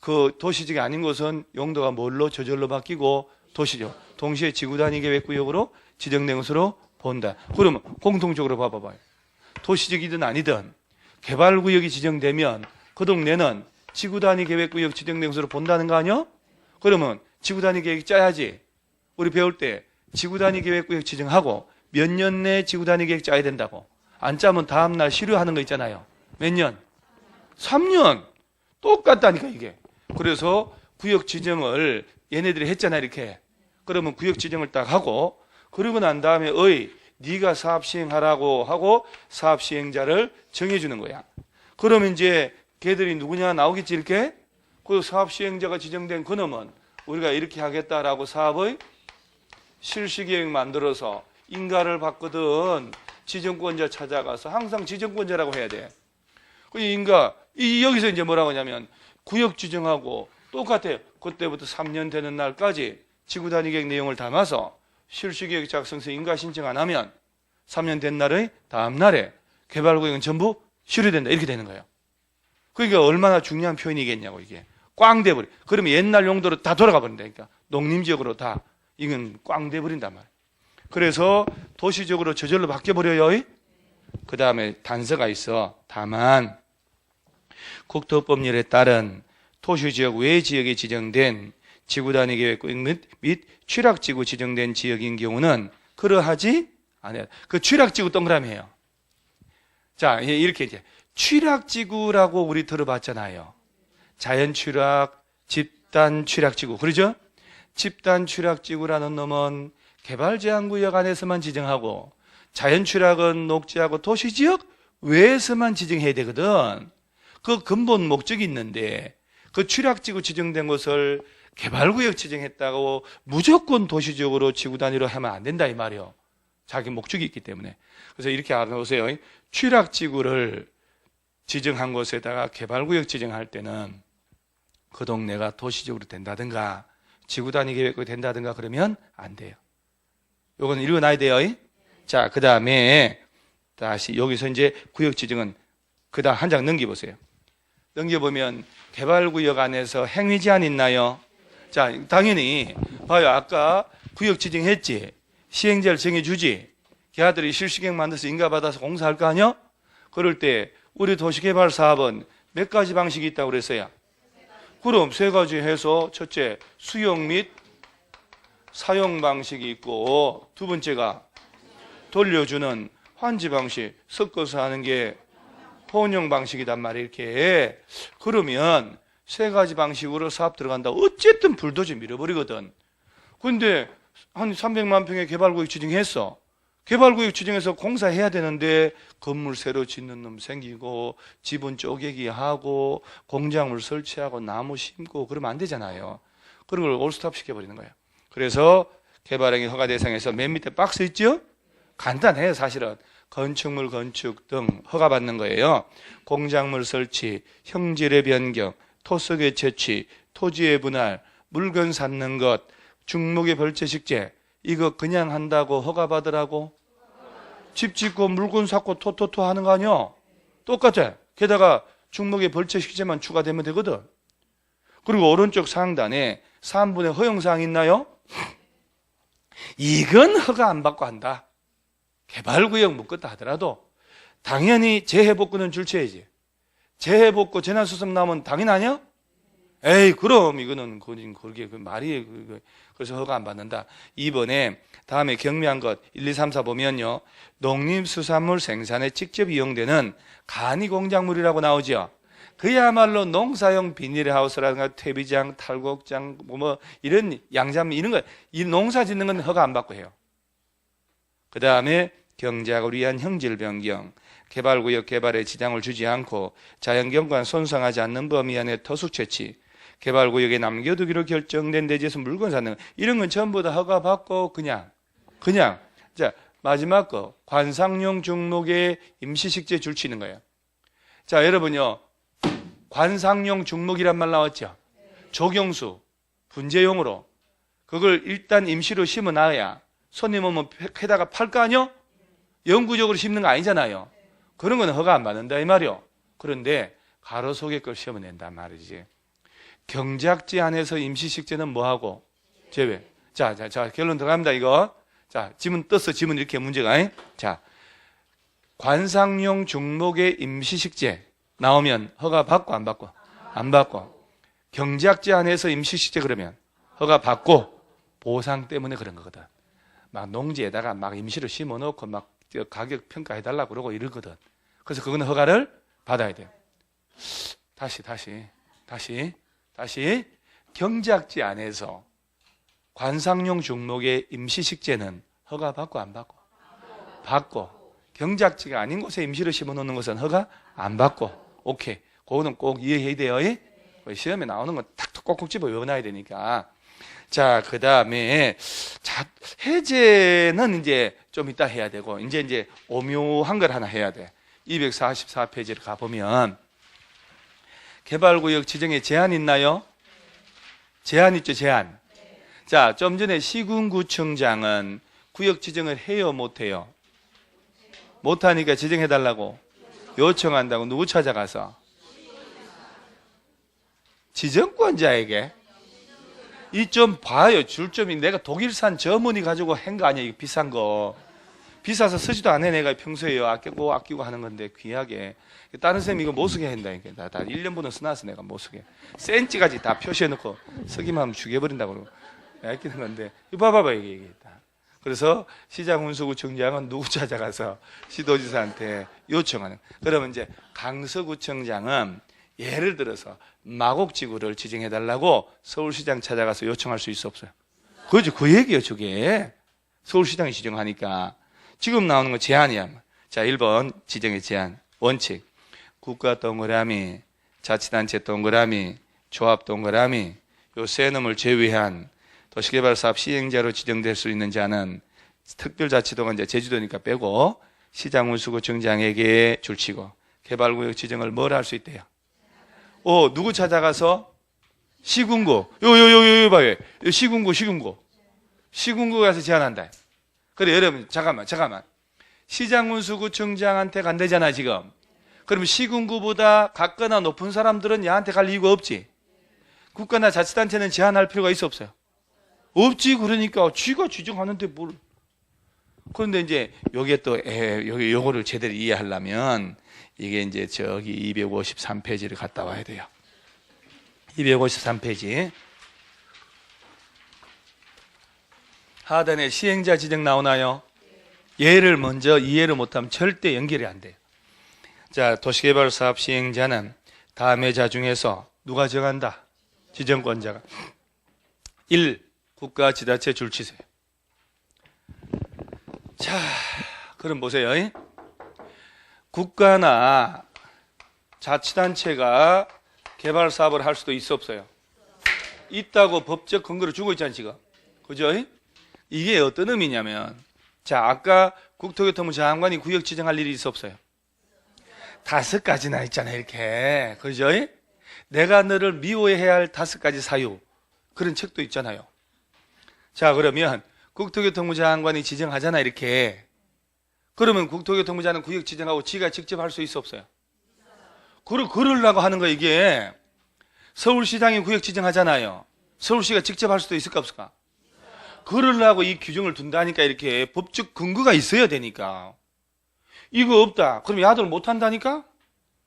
S1: 그 도시지역이 아닌 곳은 용도가 뭘로 저절로 바뀌고 도시죠. 동시에 지구단위계획구역으로 지정된 것으로 본다. 그러면 공통적으로 봐봐요. 도시지역이든 아니든 개발구역이 지정되면 그 동네는 지구단위계획구역 지정된 것으로 본다는 거 아니야? 그러면 지구단위계획 짜야지. 우리 배울 때 지구단위계획구역 지정하고 몇 년 내에 지구단위계획 짜야 된다고. 안 짜면 다음날 실효하는 거 있잖아요. 몇 년? 3년. 똑같다니까 이게. 그래서 구역 지정을 얘네들이 했잖아 이렇게. 그러면 구역 지정을 딱 하고 그러고 난 다음에 네가 사업 시행하라고 하고 사업 시행자를 정해주는 거야. 그러면 이제 걔들이 누구냐 나오겠지 이렇게. 그 사업 시행자가 지정된 그놈은 우리가 이렇게 하겠다라고 사업의 실시계획 만들어서 인가를 받거든. 지정권자 찾아가서 항상 지정권자라고 해야 돼. 그 인가 여기서 이제 뭐라고 하냐면 구역 지정하고 똑같아요. 그때부터 3년 되는 날까지 지구단위계획 내용을 담아서 실시계획 작성서 인가 신청 안 하면 3년 된 날의 다음 날에 개발구역은 전부 실효된다 이렇게 되는 거예요. 그러니까 얼마나 중요한 표현이겠냐고 이게. 꽝 돼버려. 그러면 옛날 용도로 다 돌아가 버린다니까. 농림지역으로 다 이건 꽝 돼버린단 말이에요. 그래서 도시적으로 저절로 바뀌어버려요. 그 다음에 단서가 있어. 다만 국토법률에 따른 도시지역 외 지역에 지정된 지구단위계획구역 및 취락지구 지정된 지역인 경우는 그러하지 않아요. 그 취락지구 동그라미예요. 이렇게 이제 취락지구라고 우리 들어봤잖아요. 자연취락, 집단취락지구. 그러죠? 집단취락지구라는 놈은 개발제한구역 안에서만 지정하고 자연취락은 녹지하고 도시지역 외에서만 지정해야 되거든. 그 근본 목적이 있는데 그 취락지구 지정된 것을 개발구역 지정했다고 무조건 도시적으로 지구 단위로 하면 안 된다 이 말이요. 자기 목적이 있기 때문에. 그래서 이렇게 알아보세요. 취락지구를 지정한 곳에다가 개발구역 지정할 때는 그 동네가 도시적으로 된다든가 지구 단위 계획이 된다든가 그러면 안 돼요. 요거는 읽어놔야 돼요. 그 다음에 다시 여기서 이제 구역 지정은 그 다음 한 장 넘겨보세요. 넘겨보면 개발구역 안에서 행위 제한 있나요? 당연히 봐요. 아까 구역 지정했지. 시행자를 정해주지. 걔들이 실시계획 만들어서 인가받아서 공사할 거 아니야? 그럴 때 우리 도시개발 사업은 몇 가지 방식이 있다고 그랬어요? 그럼 세 가지 해서 첫째 수용 및 사용 방식이 있고 두 번째가 돌려주는 환지 방식, 섞어서 하는 게 혼용 방식이단 말이에요. 이렇게. 그러면 세 가지 방식으로 사업 들어간다. 어쨌든 불도저 밀어버리거든. 근데 한 300만 평의 개발구역 지정했어. 개발구역 지정해서 공사해야 되는데 건물 새로 짓는 놈 생기고 지분 쪼개기 하고 공작물 설치하고 나무 심고 그러면 안 되잖아요. 그런 걸 올스톱 시켜버리는 거예요. 그래서 개발행위 허가 대상에서 맨 밑에 박스 있죠? 간단해요. 사실은 건축물 건축 등 허가받는 거예요. 공작물 설치, 형질의 변경, 토속의 채취, 토지의 분할, 물건 샀는 것, 중목의 벌채식재, 이거 그냥 한다고 허가받으라고? 집 짓고 물건 샀고 토토토 하는 거 아니야? 똑같아. 게다가 중목의 벌채식재만 추가되면 되거든. 그리고 오른쪽 상단에 3분의 허용사항 있나요? 이건 허가 안 받고 한다. 개발구역 묻겠다 하더라도 당연히 재해복구는 줄쳐야지. 재해복구 재난수습 나오면 당연 아니야? 에이 그럼 이거는 그게 말이 그래서 허가 안 받는다. 2번에 다음에 경미한 것 1, 2, 3, 4 보면요. 농림수산물 생산에 직접 이용되는 간이공작물이라고 나오죠. 그야말로 농사용 비닐하우스라든가 퇴비장, 탈곡장, 뭐 이런 양잠 이런 거, 이 농사 짓는 건 허가 안 받고 해요. 그 다음에 경작을 위한 형질 변경, 개발구역 개발에 지장을 주지 않고 자연경관 손상하지 않는 범위 안에 터숙 채취, 개발구역에 남겨두기로 결정된 대지에서 물건 사는 거, 이런 건 전부 다 허가 받고 그냥. 자 마지막 거 관상용 중목에 임시식재 줄치는 거예요. 자 여러분요. 관상용 중목이란 말 나왔죠? 조경수, 분재용으로 그걸 일단 임시로 심어 놔야 손님 오면 패다가 팔 거 아니요? 영구적으로 심는 거 아니잖아요. 그런 건 허가 안 받는다 이 말이요. 그런데 가로 속에 걸 심어 낸단 말이지. 경작지 안에서 임시식재는 뭐하고? 제외. 자 결론 들어갑니다 이거. 자 지문 떴어. 지문 이렇게 문제가. 자 관상용 중목의 임시식재 나오면 허가 받고 안 받고? 안 받고. 경작지 안에서 임시식재 그러면 허가 받고 보상 때문에 그런 거거든. 막 농지에다가 막 임시로 심어 놓고 막 가격 평가해달라고 그러고 이러거든. 그래서 그거는 허가를 받아야 돼요. 다시. 경작지 안에서 관상용 중목의 임시식재는 허가 받고 안 받고? 받고. 경작지가 아닌 곳에 임시로 심어 놓는 것은 허가 안 받고. 오케이. 그거는 꼭 이해해야 돼요. 시험에 나오는 건 탁 꼭꼭 집어 외워놔야 되니까. 자, 그 다음에, 해제는 이제 좀 이따 해야 되고, 이제 오묘한 걸 하나 해야 돼. 244페이지를 가보면, 개발구역 지정에 제한 있나요? 제한 있죠, 제한. 자, 좀 전에 시군구청장은 구역 지정을 해요, 못 해요? 못하니까 지정해달라고 요청한다고 누구 찾아가서? 지정권자에게? 이 좀 봐요. 줄점이 내가 독일산 저머니 가지고 한 거 아니야. 이거 비싼 거. 비싸서 쓰지도 않아. 내가 평소에 아끼고 하는 건데 귀하게. 다른 쌤 이거 못 쓰게 한다니까. 다 1년분은 써놨어. 내가 못 쓰게. 센치까지 다 표시해놓고 쓰기만 하면 죽여버린다고 그러고 아끼는 건데. 이거 봐봐봐 이게 다. 그래서 시장운수구청장은 누구 찾아가서 시도지사한테 요청하는. 그러면 이제 강서구청장은 예를 들어서 마곡지구를 지정해달라고 서울시장 찾아가서 요청할 수 있어 없어요? 그죠? 그 얘기예요 저게. 서울시장이 지정하니까. 지금 나오는 건 제한이야. 자 1번 지정의 제한 원칙. 국가 동그라미, 자치단체 동그라미, 조합 동그라미 요 세 놈을 제외한 도시개발사업 시행자로 지정될 수 있는 자는 특별자치도가 이제 제주도니까 빼고 시장운수구청장에게 줄치고 개발구역 지정을 뭘 할 수 있대요? 누구 찾아가서? 시군구. 요 봐요. 시군구 가서 제안한다. 그래 여러분 잠깐만. 시장운수구청장한테 간대잖아 지금. 그러면 시군구보다 각거나 높은 사람들은 얘한테 갈 이유가 없지. 국가나 자치단체는 제한할 필요가 있어 없어요? 없지. 그러니까 쥐가 지정하는데 뭘. 그런데 이제 요게 또 요거를 제대로 이해하려면 이게 이제 저기 253페이지를 갔다 와야 돼요. 253페이지. 하단에 시행자 지정 나오나요? 얘를 먼저 이해를 못하면 절대 연결이 안 돼요. 자, 도시개발사업 시행자는 다음의 자 중에서 누가 정한다? 지정권자가. 1. 국가 지자체 줄치세. 자, 그럼 보세요. 국가나 자치단체가 개발 사업을 할 수도 있어 없어요? 있다고 법적 근거를 주고 있잖아요, 지금. 그죠? 이게 어떤 의미냐면, 자, 아까 국토교통부 장관이 구역 지정할 일이 있어 없어요? 5가지나 있잖아요, 이렇게. 그죠? 내가 너를 미워해야 할 5가지 사유. 그런 책도 있잖아요. 자, 그러면 국토교통부 장관이 지정하잖아, 이렇게. 그러면 국토교통부 장관은 구역 지정하고 지가 직접 할 수 있어 없어요? 그러려고 하는 거, 이게. 서울시장이 구역 지정하잖아요. 서울시가 직접 할 수도 있을까 없을까? 그러려고 이 규정을 둔다니까, 이렇게 법적 근거가 있어야 되니까. 이거 없다. 그럼 야들 못 한다니까?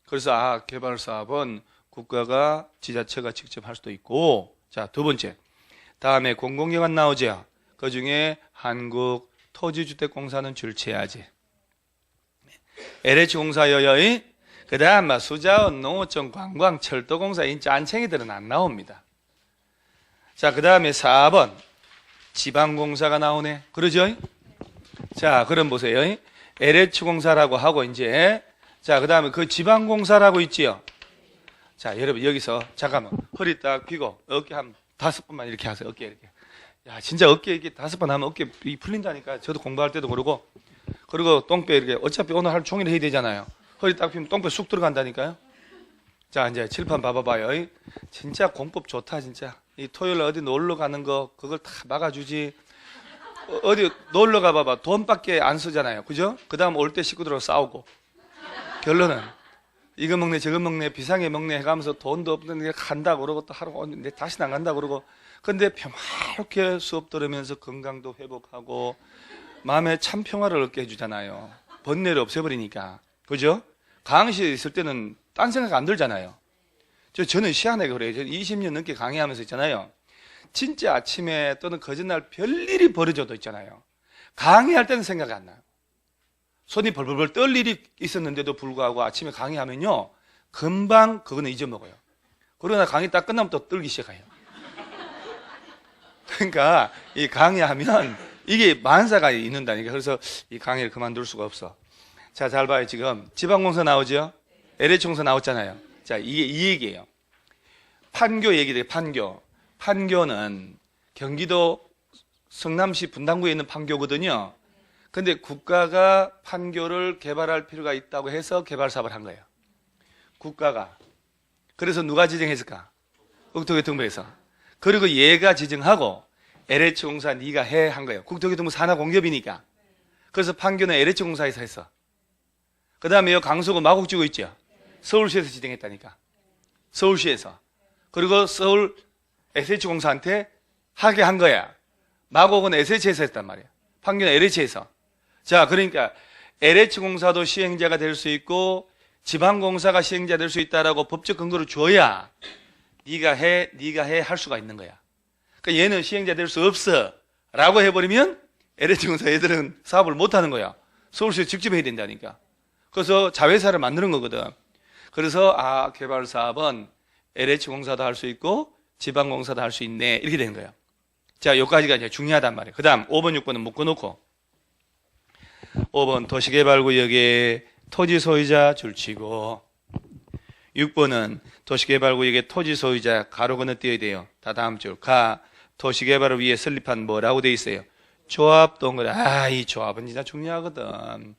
S1: 그래서 개발 사업은 국가가 지자체가 직접 할 수도 있고. 자, 두 번째. 다음에 공공기관 나오죠. 그 중에 한국토지주택공사는 줄치해야지. LH공사여의 그 다음 수자원, 농어촌, 관광, 철도공사 이 짠챙이들은 안 나옵니다. 자, 그 다음에 4번 지방공사가 나오네. 그러죠? 자, 그럼 보세요. LH공사라고 하고 이제 자, 그 다음에 그 지방공사라고 있지요. 자, 여러분 여기서 잠깐만 허리 딱 펴고 어깨 한 5번만 이렇게 하세요. 어깨 이렇게. 야, 진짜 어깨 이렇게 5번 하면 어깨 풀린다니까. 저도 공부할 때도 그러고. 그리고 똥배 이렇게 어차피 오늘 하루 종일 해야 되잖아요. 허리 딱 펴면 똥배 쑥 들어간다니까요. 자, 이제 칠판 봐봐요. 진짜 공법 좋다, 진짜. 이 토요일 어디 놀러 가는 거 그걸 다 막아주지. 어디 놀러 가봐봐. 돈밖에 안 쓰잖아요. 그죠? 그 다음 올 때 식구들하고 싸우고. 결론은 이거 먹네 저거 먹네 비상에 먹네 해가면서 돈도 없는데 간다고 그러고 또 하루 오는데 다시는 안 간다고 그러고. 근데 평화롭게 수업 들으면서 건강도 회복하고 마음에 참 평화를 얻게 해주잖아요. 번뇌를 없애버리니까. 그죠? 강의실에 있을 때는 딴 생각 안 들잖아요. 저는 희한하게 그래요. 저는 20년 넘게 강의하면서 있잖아요. 진짜 아침에 또는 거짓날 별일이 벌어져도 있잖아요. 강의할 때는 생각이 안 나요. 손이 벌벌벌 떨 일이 있었는데도 불구하고 아침에 강의하면요. 금방 그거는 잊어먹어요. 그러나 강의 딱 끝나면 또 떨기 시작해요. 그러니까 이 강의하면 이게 만사가 있는다니까. 그래서 이 강의를 그만둘 수가 없어. 자, 잘 봐요. 지금 지방공사 나오죠? LH공사 나왔잖아요. 자, 이게 이 얘기예요. 판교 얘기돼요. 판교. 판교는 경기도 성남시 분당구에 있는 판교거든요. 근데 국가가 판교를 개발할 필요가 있다고 해서 개발 사업을 한 거예요. 국가가. 그래서 누가 지정했을까? 국토교통부에서. 그리고 얘가 지정하고 LH공사 네가 해 한 거예요. 국토교통부 산하 공기업이니까. 그래서 판교는 LH공사에서 했어. 그 다음에 이 강서구 마곡지구 있죠? 서울시에서 지정했다니까. 서울시에서. 그리고 서울 SH공사한테 하게 한 거야. 마곡은 SH에서 했단 말이야. 판교는 LH에서. 자, 그러니까 LH공사도 시행자가 될 수 있고 지방공사가 시행자 될 수 있다라고 법적 근거를 줘야 네가 해 할 수가 있는 거야. 그러니까 얘는 시행자 될 수 없어 라고 해버리면 LH공사 얘들은 사업을 못 하는 거야. 서울시에 직접 해야 된다니까. 그래서 자회사를 만드는 거거든. 그래서 개발 사업은 LH공사도 할 수 있고 지방공사도 할 수 있네 이렇게 되는 거예요. 자, 여기까지가 이제 중요하단 말이에요. 그 다음 5번 6번은 묶어놓고 5번 도시개발구역에 토지 소유자 줄치고 6번은 도시개발구역에 토지 소유자 가로 건너뛰어야 돼요. 다 다음 줄. 도시개발을 위해 설립한 뭐라고 돼 있어요? 조합 동그라미. 이 조합은 진짜 중요하거든.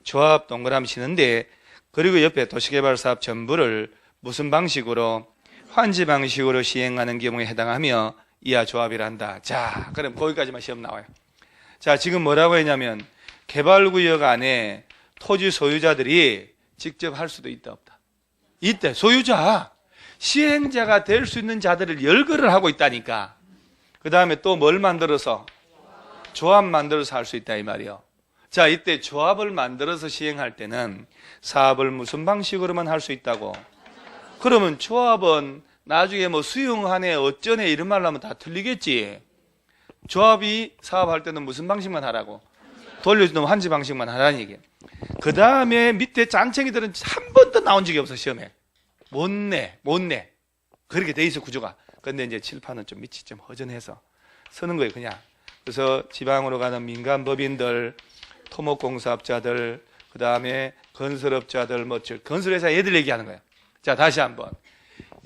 S1: 조합 동그라미 치는데 그리고 옆에 도시개발 사업 전부를 무슨 방식으로 환지 방식으로 시행하는 경우에 해당하며 이하 조합이란다. 자, 그럼 거기까지만 시험 나와요. 자, 지금 뭐라고 했냐면 개발구역 안에 토지 소유자들이 직접 할 수도 있다 없다. 이때 소유자 시행자가 될 수 있는 자들을 열거를 하고 있다니까. 그 다음에 또 뭘 만들어서 조합 만들어서 할 수 있다 이 말이요. 자, 이때 조합을 만들어서 시행할 때는 사업을 무슨 방식으로만 할 수 있다고. 그러면 조합은 나중에 뭐 수용하네 어쩌네 이런 말로 하면 다 틀리겠지. 조합이 사업할 때는 무슨 방식만 하라고? 돌려주는 환지 방식만 하라는 얘기예요. 그 다음에 밑에 짠챙이들은 한 번도 나온 적이 없어 시험에. 못 내. 그렇게 돼 있어 구조가. 근데 이제 칠판은 좀 밑이 좀 허전해서 쓰는 거예요 그냥. 그래서 지방으로 가는 민간 법인들 토목공사업자들, 그 다음에 건설업자들, 건설회사 얘들 얘기하는 거예요. 자, 다시 한번.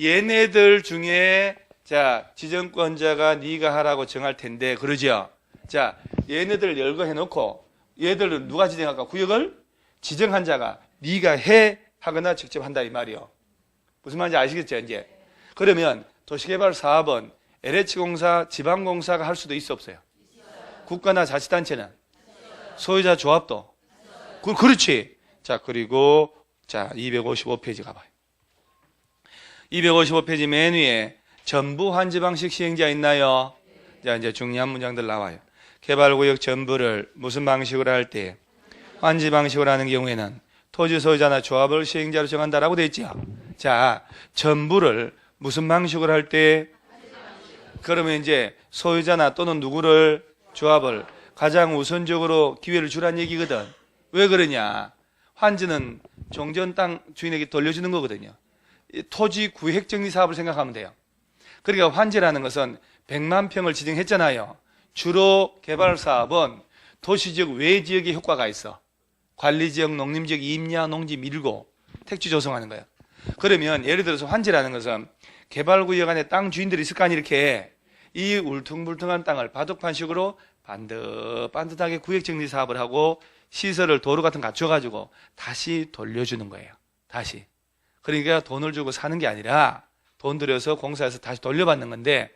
S1: 얘네들 중에, 자, 지정권자가 네가 하라고 정할 텐데, 그러죠? 자, 얘네들 열거해놓고, 얘들은 누가 지정할까? 구역을 지정한 자가 네가 해 하거나 직접 한다 이 말이요. 무슨 말인지 아시겠죠, 이제? 그러면 도시개발 사업은 LH공사, 지방공사가 할 수도 있어 없어요? 국가나 자치단체는? 소유자 조합도? 그렇지. 자, 그리고 자, 255페이지 가봐요. 255페이지 맨 위에 전부 환지 방식 시행자 있나요? 자, 이제 중요한 문장들 나와요. 개발구역 전부를 무슨 방식으로 할 때? 환지 방식으로 하는 경우에는 토지 소유자나 조합을 시행자로 정한다라고 돼 있죠. 자, 전부를 무슨 방식으로 할 때? 그러면 이제 소유자나 또는 누구를, 조합을 가장 우선적으로 기회를 주란 얘기거든. 왜 그러냐? 환지는 종전 땅 주인에게 돌려주는 거거든요. 토지 구획 정리 사업을 생각하면 돼요. 그러니까 환지라는 것은 100만 평을 지정했잖아요. 주로 개발 사업은 도시지역 외 지역에 효과가 있어. 관리지역, 농림지역, 임야, 농지 밀고 택지 조성하는 거예요. 그러면 예를 들어서 환지라는 것은 개발구역 안에 땅 주인들이 있을 거 아니 이렇게 이 울퉁불퉁한 땅을 바둑판식으로 반듯하게 구획정리 사업을 하고 시설을 도로 같은 거 갖춰가지고 다시 돌려주는 거예요. 다시. 그러니까 돈을 주고 사는 게 아니라 돈 들여서 공사해서 다시 돌려받는 건데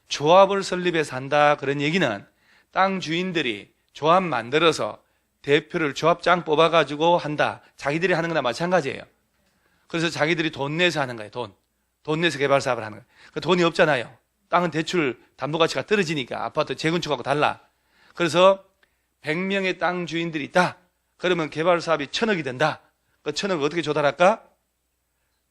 S1: 조합을 설립해서 한다 그런 얘기는 땅 주인들이 조합 만들어서 대표를 조합장 뽑아가지고 한다. 자기들이 하는 거나 마찬가지예요. 그래서 자기들이 돈 내서 하는 거예요. 돈 내서 개발 사업을 하는 거예요. 그 돈이 없잖아요. 땅은 대출 담보 가치가 떨어지니까 아파트 재건축하고 달라. 그래서 100명의 땅 주인들이 있다. 그러면 개발 사업이 1000억이 된다. 그 1000억을 어떻게 조달할까?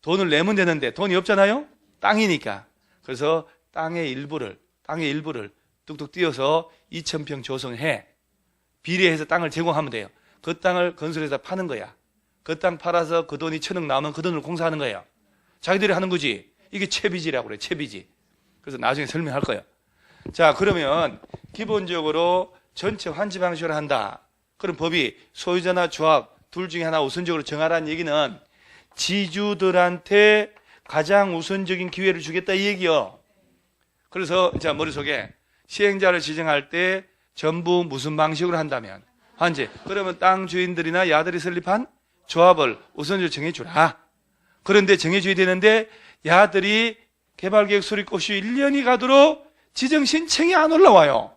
S1: 돈을 내면 되는데 돈이 없잖아요. 땅이니까. 그래서 땅의 일부를 뚝뚝 띄어서 2000평 조성해. 비례해서 땅을 제공하면 돼요. 그 땅을 건설해서 파는 거야. 그 땅 팔아서 그 돈이 1000억 나오면 그 돈을 공사하는 거예요. 자기들이 하는 거지. 이게 채비지라고 그래. 채비지. 그래서 나중에 설명할 거예요. 자, 그러면 기본적으로 전체 환지 방식으로 한다. 그럼 법이 소유자나 조합 둘 중에 하나 우선적으로 정하라는 얘기는 지주들한테 가장 우선적인 기회를 주겠다 이 얘기요. 그래서 자, 머릿속에 시행자를 지정할 때 전부 무슨 방식으로 한다면 환지. 그러면 땅 주인들이나 야들이 설립한 조합을 우선적으로 정해주라. 그런데 정해줘야 되는데 야들이 개발계획 수립고시 1년이 가도록 지정 신청이 안 올라와요.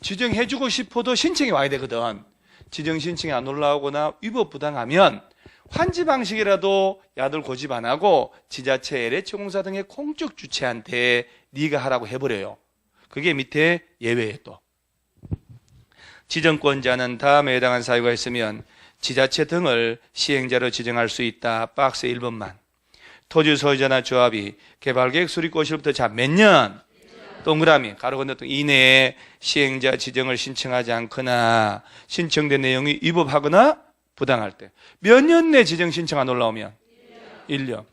S1: 지정해주고 싶어도 신청이 와야 되거든. 지정 신청이 안 올라오거나 위법부당하면 환지 방식이라도 야들 고집 안 하고 지자체, LH공사 등의 공적 주체한테 네가 하라고 해버려요. 그게 밑에 예외에 또. 지정권자는 다음에 해당한 사유가 있으면 지자체 등을 시행자로 지정할 수 있다. 박스 1번만. 토지 소유자나 조합이 개발계획 수립고시로부터 자 몇 년? 동그라미 가로 건너뛰기 이내에 시행자 지정을 신청하지 않거나 신청된 내용이 위법하거나 부당할 때 몇 년 내 지정 신청 안 올라오면 1년.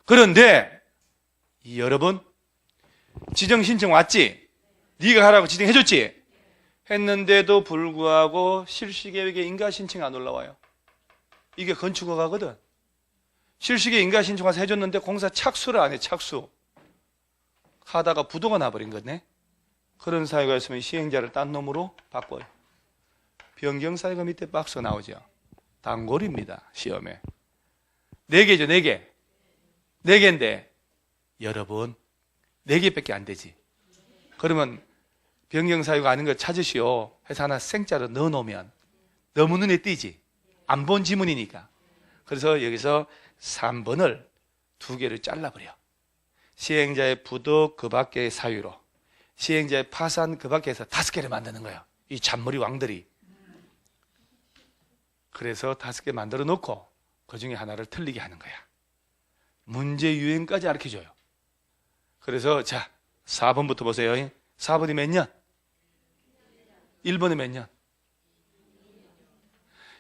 S1: 그런데 여러분 지정 신청 왔지? 네가 하라고 지정해줬지? 했는데도 불구하고 실시계획에 인가 신청 안 올라와요. 이게 건축허가거든. 실시계획 인가 신청 와서 해줬는데 공사 착수를 안 해. 착수. 하다가 부도가 나버린 거네. 그런 사유가 있으면 시행자를 딴 놈으로 바꿔요. 변경사유가 밑에 박스가 나오죠. 단골입니다. 시험에. 4개죠. 4개. 4개인데 여러분 4개밖에 안 되지. 그러면 변경사유가 아닌 거 찾으시오 해서 하나 생짜로 넣어놓으면 너무 눈에 띄지. 안 본 지문이니까. 그래서 여기서 3번을 2개를 잘라버려. 시행자의 부도 그 밖의 사유로, 시행자의 파산 그 밖에서 5개를 만드는 거예요. 이 잔머리 왕들이. 그래서 5개 만들어 놓고 그 중에 하나를 틀리게 하는 거야. 문제 유형까지 가르쳐줘요. 그래서 자 4번부터 보세요. 4번이 몇 년? 1번이 몇 년?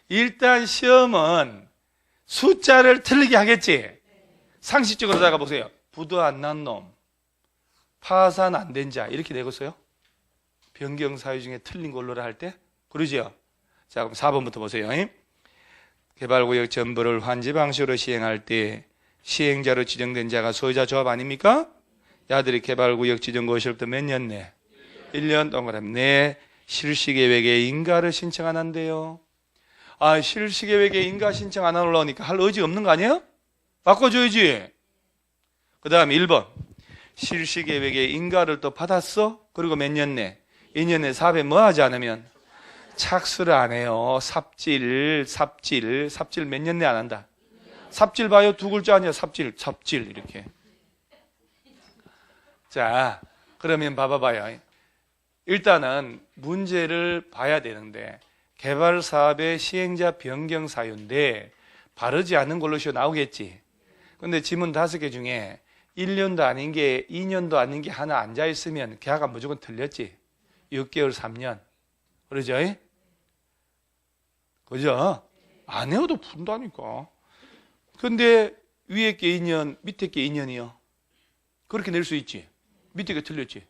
S1: 일단 시험은 숫자를 틀리게 하겠지. 상식적으로다가 보세요. 부도 안 난 놈, 파산 안 된 자 이렇게 내겠어요? 변경 사유 중에 틀린 걸로라 할 때 그러죠? 자, 그럼 4번부터 보세요. 개발구역 전부를 환지 방식으로 시행할 때 시행자로 지정된 자가 소유자 조합 아닙니까? 야들이 개발구역 지정 거실부터 몇 년 내? 1년 동그라미 내 실시계획에 인가를 신청 안 한대요. 아, 실시계획에 인가 신청 안 하려니까 할 의지 없는 거 아니에요? 바꿔줘야지. 그 다음 1번 실시계획에 인가를 또 받았어? 그리고 몇 년 내? 2년 내 사업에 뭐 하지 않으면? 착수를 안 해요. 삽질 몇 년 내 안 한다? 삽질 봐요. 두 글자 아니야. 삽질 이렇게. 자, 그러면 봐봐요. 일단은 문제를 봐야 되는데 개발 사업의 시행자 변경 사유인데 바르지 않은 걸로 나오겠지. 근데 지문 5개 중에 1년도 아닌 게 2년도 아닌 게 하나 앉아 있으면 계약은 무조건 틀렸지. 6개월 3년. 그러죠? 그죠? 안 해도 푼다니까. 근데 위에 게 2년, 밑에 게 2년이요. 그렇게 낼 수 있지. 밑에 게 틀렸지.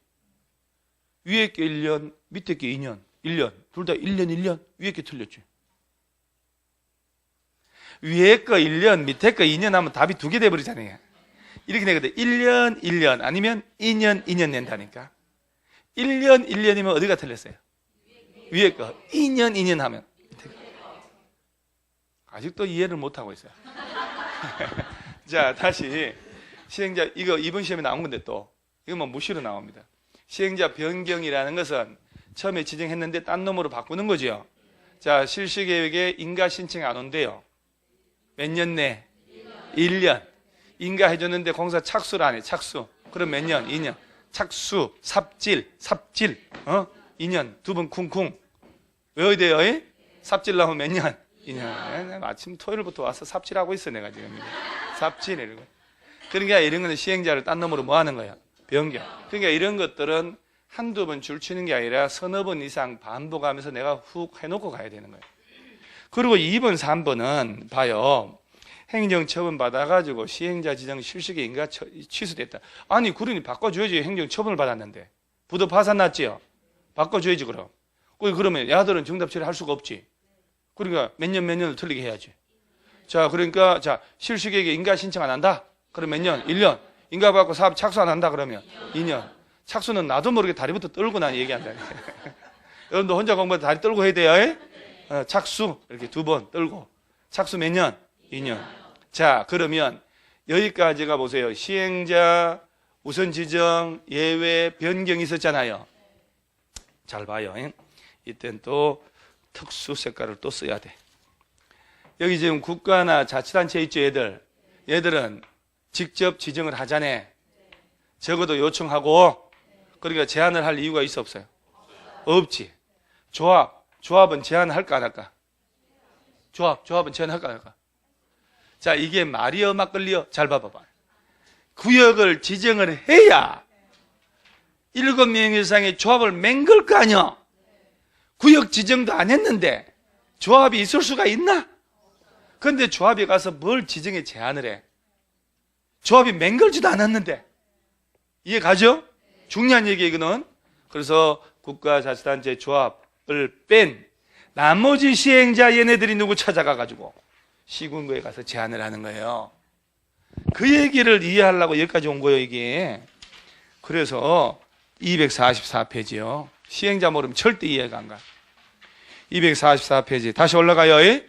S1: 위에 게 1년, 밑에 게 2년, 1년. 둘 다 1년, 위에 게 틀렸지. 위에 거 1년, 밑에 거 2년 하면 답이 2개 돼버리잖아요. 이렇게 내거든. 1년 아니면 2년 낸다니까. 1년이면 어디가 틀렸어요? 위에 거. 2년 하면. 아직도 이해를 못하고 있어요. 자, 다시. 시행자, 이거 이번 시험에 나온 건데 또. 이거 뭐 무시로 나옵니다. 시행자 변경이라는 것은 처음에 지정했는데 딴 놈으로 바꾸는 거죠. 자, 실시계획에 인가 신청 안 온대요. 몇 년 내? 1년. 인가 해줬는데 공사 착수를 안 해. 착수. 그럼 몇 년? 2년. 착수, 삽질. 2년. 두 번 쿵쿵. 외워야 돼요. 삽질 나오면 몇 년? 2년. 아침 토요일부터 와서 삽질하고 있어, 내가 지금. 삽질, 이러고. 그러니까 이런 거는 시행자를 딴 놈으로 뭐 하는 거야? 변경. 그러니까 이런 것들은 한두 번 줄치는 게 아니라 서너 번 이상 반복하면서 내가 훅 해놓고 가야 되는 거예요. 그리고 2번, 3번은 봐요. 행정처분 받아가지고 시행자 지정 실시계 인가 취소됐다. 아니, 그러니 바꿔줘야지. 행정처분을 받았는데. 부도 파산 났지요? 바꿔줘야지, 그럼. 그러면 야들은 정답 처리할 수가 없지. 그러니까 몇 년을 틀리게 해야지. 자, 그러니까, 자, 실시계획에 인가 신청 안 한다? 그럼 몇 년? 1년. 인가 받고 사업 착수 안 한다? 그러면 2년. 착수는 나도 모르게 다리부터 떨고 난 얘기한다. 여러분도 혼자 공부할 때 다리 떨고 해야 돼요. 착수. 이렇게 2번 떨고. 착수 몇 년? 2년. 자, 그러면 여기까지가 보세요. 시행자, 우선 지정, 예외, 변경이 있었잖아요. 잘 봐요. 이땐 또 특수 색깔을 또 써야 돼. 여기 지금 국가나 자치단체 있죠, 얘들은 직접 지정을 하자네. 적어도 요청하고. 그러니까 제한을 할 이유가 있어, 없어요? 없지. 조합은 제한할까 안 할까? 조합은 제한할까 안 할까? 자, 이게 말이여 막걸리여? 잘 봐봐봐. 구역을 지정을 해야 7명 이상의 조합을 맹걸 거 아니야? 구역 지정도 안 했는데 조합이 있을 수가 있나? 그런데 조합이 가서 뭘 지정에 제한을 해? 조합이 맹걸지도 않았는데. 이해 가죠? 중요한 얘기 이거는. 그래서 국가자치단체 조합을 뺀 나머지 시행자 얘네들이 누구 찾아가가지고 시군구에 가서 제안을 하는 거예요. 그 얘기를 이해하려고 여기까지 온 거예요, 이게. 그래서 244페이지요. 시행자 모르면 절대 이해가 안 가. 244페이지. 다시 올라가요.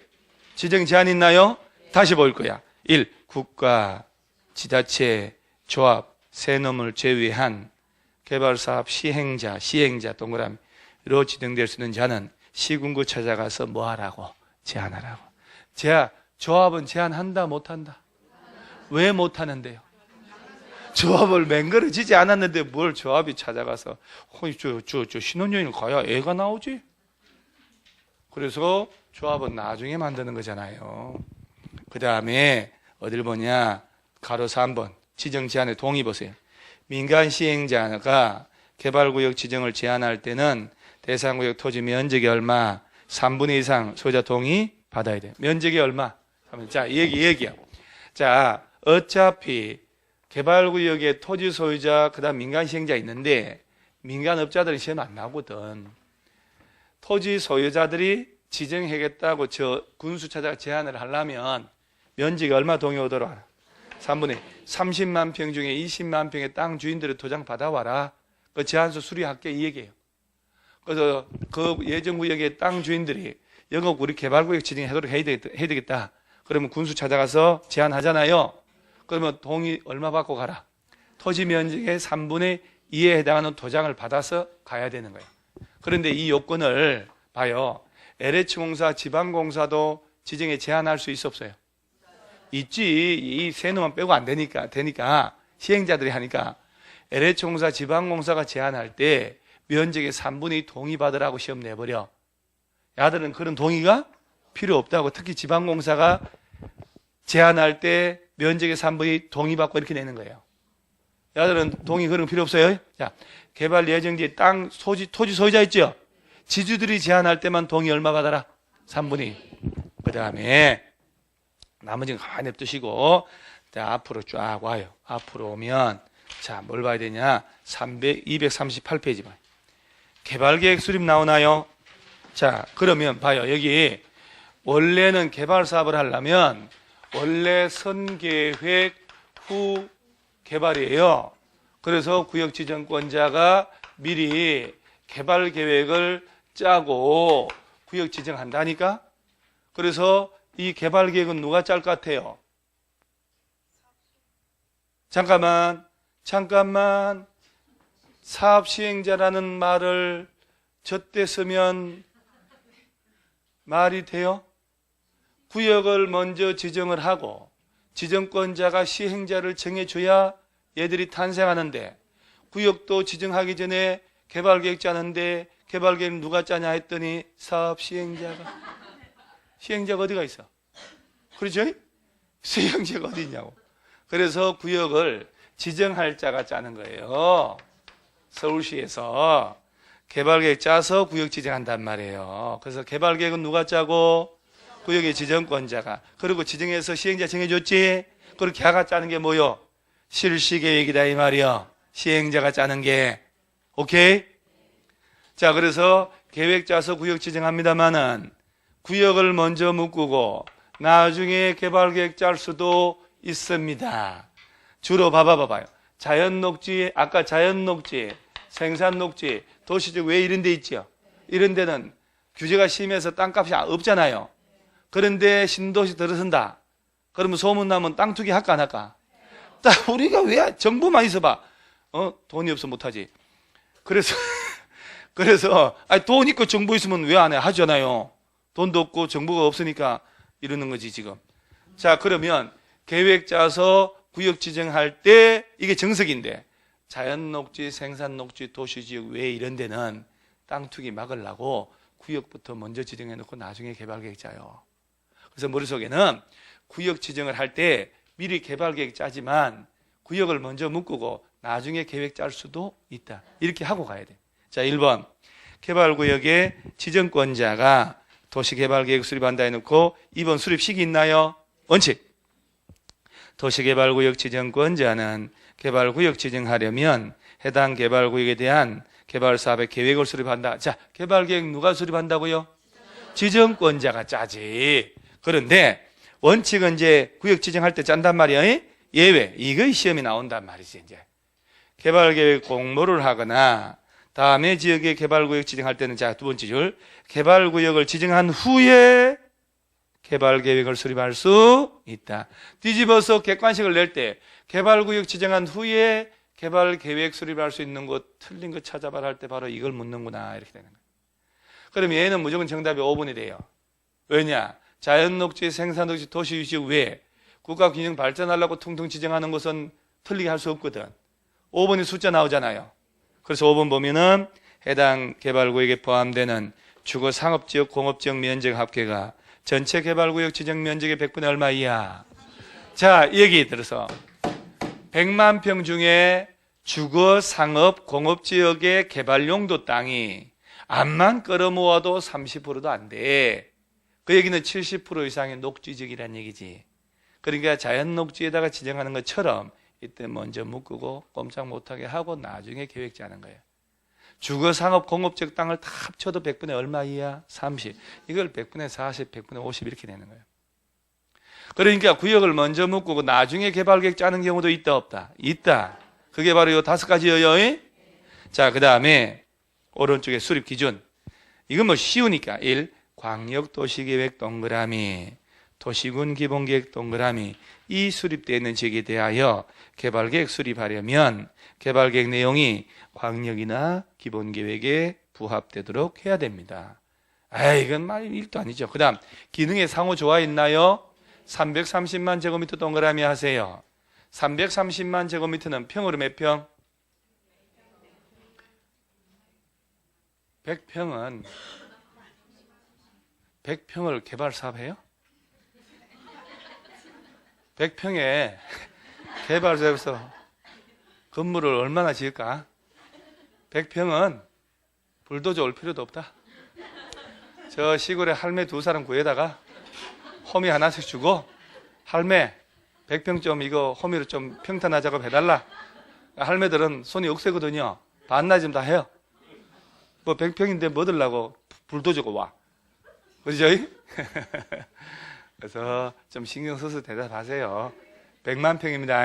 S1: 지정 제한 있나요? 다시 볼 거야. 1. 국가, 지자체, 조합, 세 놈을 제외한 개발사업 시행자 동그라미로 지정될 수 있는 자는 시군구 찾아가서 뭐 하라고? 제한하라고. 조합은 제한한다, 못한다? 왜 못하는데요? 조합을 맹걸어지지 않았는데 뭘 조합이 찾아가서 저 신혼여행을 가야 애가 나오지? 그래서 조합은 나중에 만드는 거잖아요. 그 다음에 어딜 보냐? 가로 3번 지정 제한에 동의 보세요. 민간 시행자가 개발구역 지정을 제한할 때는 대상구역 토지 면적이 얼마? 3분의 2 이상 소유자 동의 받아야 돼. 면적이 얼마? 자, 얘기야. 자, 어차피 개발구역에 토지 소유자, 그 다음 민간 시행자 있는데 민간업자들은 시험 안 나오거든. 토지 소유자들이 지정하겠다고 저 군수차자가 제안을 하려면 면적이 얼마 동의 오도록 하나? 3분의 30만 평 중에 20만 평의 땅 주인들의 도장 받아와라. 그 제안서 수리할게 이 얘기예요. 그래서 그 예정구역의 땅 주인들이 영업 우리 개발구역 지정하도록 해야 되겠다. 그러면 군수 찾아가서 제안하잖아요. 그러면 동의 얼마 받고 가라? 토지 면적의 3분의 2에 해당하는 도장을 받아서 가야 되는 거예요. 그런데 이 요건을 봐요. LH공사, 지방공사도 지정에 제한할 수 있어 없어요? 있지. 이 세 놈만 빼고 안 되니까 시행자들이 하니까 LH공사, 지방공사가 제한할 때 면적의 3분의 2 동의받으라고 시험 내버려. 야들은 그런 동의가 필요 없다고. 특히 지방공사가 제한할 때 면적의 3분의 2 동의받고 이렇게 내는 거예요. 야들은 동의 그런 거 필요 없어요. 자, 개발 예정지 땅 토지 소유자 있죠? 지주들이 제한할 때만 동의 얼마 받아라? 3분의 2. 그 다음에 나머지는 가만히 냅두시고 자, 앞으로 쫙 와요. 앞으로 오면 자, 뭘 봐야 되냐? 238페이지 봐요. 개발계획 수립 나오나요? 자, 그러면 봐요. 여기 원래는 개발 사업을 하려면 원래 선계획 후 개발이에요. 그래서 구역 지정권자가 미리 개발 계획을 짜고 구역 지정한다니까? 그래서 이 개발 계획은 누가 짤 것 같아요? 잠깐만. 사업 시행자라는 말을 젖대 쓰면 말이 돼요? 구역을 먼저 지정을 하고 지정권자가 시행자를 정해줘야 얘들이 탄생하는데 구역도 지정하기 전에 개발계획 짜는데 개발계획 누가 짜냐 했더니 사업 시행자가. 시행자가 어디가 있어? 그렇죠? 시행자가 어디 있냐고. 그래서 구역을 지정할 자가 짜는 거예요. 서울시에서 개발계획 짜서 구역 지정한단 말이에요. 그래서 개발계획은 누가 짜고? 구역의 지정권자가. 그리고 지정해서 시행자 정해줬지? 그리고 걔가 짜는 게 뭐요? 실시계획이다 이 말이요. 시행자가 짜는 게. 오케이? 자, 그래서 계획 짜서 구역 지정합니다만은 구역을 먼저 묶고 나중에 개발계획 짤 수도 있습니다. 주로 봐봐요. 자연녹지, 아까 자연녹지, 생산녹지, 도시적 왜 이런 데 있죠? 이런 데는 규제가 심해서 땅값이 없잖아요. 그런데 신도시 들어선다. 그러면 소문나면 땅 투기 할까 안 할까? 우리가 왜 정보만 있어봐. 돈이 없어 못하지. 그래서 아니, 돈 있고 정보 있으면 왜 안 해? 하잖아요. 돈도 없고 정보가 없으니까 이러는 거지 지금. 자, 그러면 계획 짜서 구역 지정할 때 이게 정석인데 자연녹지, 생산녹지, 도시지역 왜 이런 데는 땅 투기 막으려고 구역부터 먼저 지정해 놓고 나중에 개발계획 짜요. 그래서 머릿속에는 구역 지정을 할 때 미리 개발계획 짜지만 구역을 먼저 묶고 나중에 계획 짤 수도 있다. 이렇게 하고 가야 돼. 자, 1번 개발구역의 지정권자가 도시개발계획 수립한다 해놓고 2번 수립식이 있나요? 원칙. 도시개발구역 지정권자는 개발구역 지정하려면 해당 개발구역에 대한 개발사업의 계획을 수립한다. 자, 개발계획 누가 수립한다고요? 지정권자가 짜지. 그런데 원칙은 이제 구역 지정할 때 짠단 말이야. 예외. 이거 시험이 나온단 말이지. 이제 개발계획 공모를 하거나 다음에 지역의 개발구역 지정할 때는 자, 두 번째 줄 개발구역을 지정한 후에 개발계획을 수립할 수 있다. 뒤집어서 객관식을 낼 때 개발구역 지정한 후에 개발계획 수립할 수 있는 것 틀린 거 찾아봐라 할 때 바로 이걸 묻는구나 이렇게 되는 거예요. 그럼 얘는 무조건 정답이 5번이 돼요. 왜냐? 자연녹지, 생산녹지, 도시유지역 외에 국가균형 발전하려고 퉁퉁 지정하는 것은 틀리게 할 수 없거든. 5번이 숫자 나오잖아요. 그래서 5번 보면은 해당 개발구역에 포함되는 주거 상업지역, 공업지역 면적 합계가 전체 개발구역 지정 면적의 100분의 얼마 이하. 자, 여기 들어서 100만 평 중에 주거, 상업, 공업지역의 개발용도 땅이 암만 끌어모아도 30%도 안 돼. 그 얘기는 70% 이상의 녹지지역이란 얘기지. 그러니까 자연녹지에다가 지정하는 것처럼 이때 먼저 묶고 꼼짝 못하게 하고 나중에 계획 짜는 거예요. 주거상업 공업적 땅을 다 합쳐도 100분의 얼마 이하? 30. 이걸 100분의 40, 100분의 50 이렇게 되는 거예요. 그러니까 구역을 먼저 묻고 나중에 개발계획 짜는 경우도 있다 없다? 있다. 그게 바로 이 5가지예요. 자, 그 다음에 오른쪽에 수립 기준. 이건 뭐 쉬우니까 1. 광역도시계획 동그라미, 도시군 기본계획 동그라미. 이 수립되어 있는 지역에 대하여 개발계획 수립하려면 개발계획 내용이 광역이나 기본계획에 부합되도록 해야 됩니다. 이건 말 1도 아니죠. 그 다음 기능의 상호 조화 있나요? 330만 제곱미터 동그라미 하세요. 330만 제곱미터는 평으로 몇 평? 100평은 100평을 개발 사업해요? 100평에 개발 사업에서 건물을 얼마나 지을까? 100평은 불도저 올 필요도 없다. 저 시골에 할매 2사람 구해다가 호미 하나씩 주고, 할매 100평 좀 이거 호미로 좀 평탄화 작업 해달라. 할매들은 손이 억세거든요. 반나절 다 해요. 뭐 100평인데 뭐 들라고 불도저가 와. 그죠? 그래서 좀 신경 써서 대답하세요. 100만 평입니다.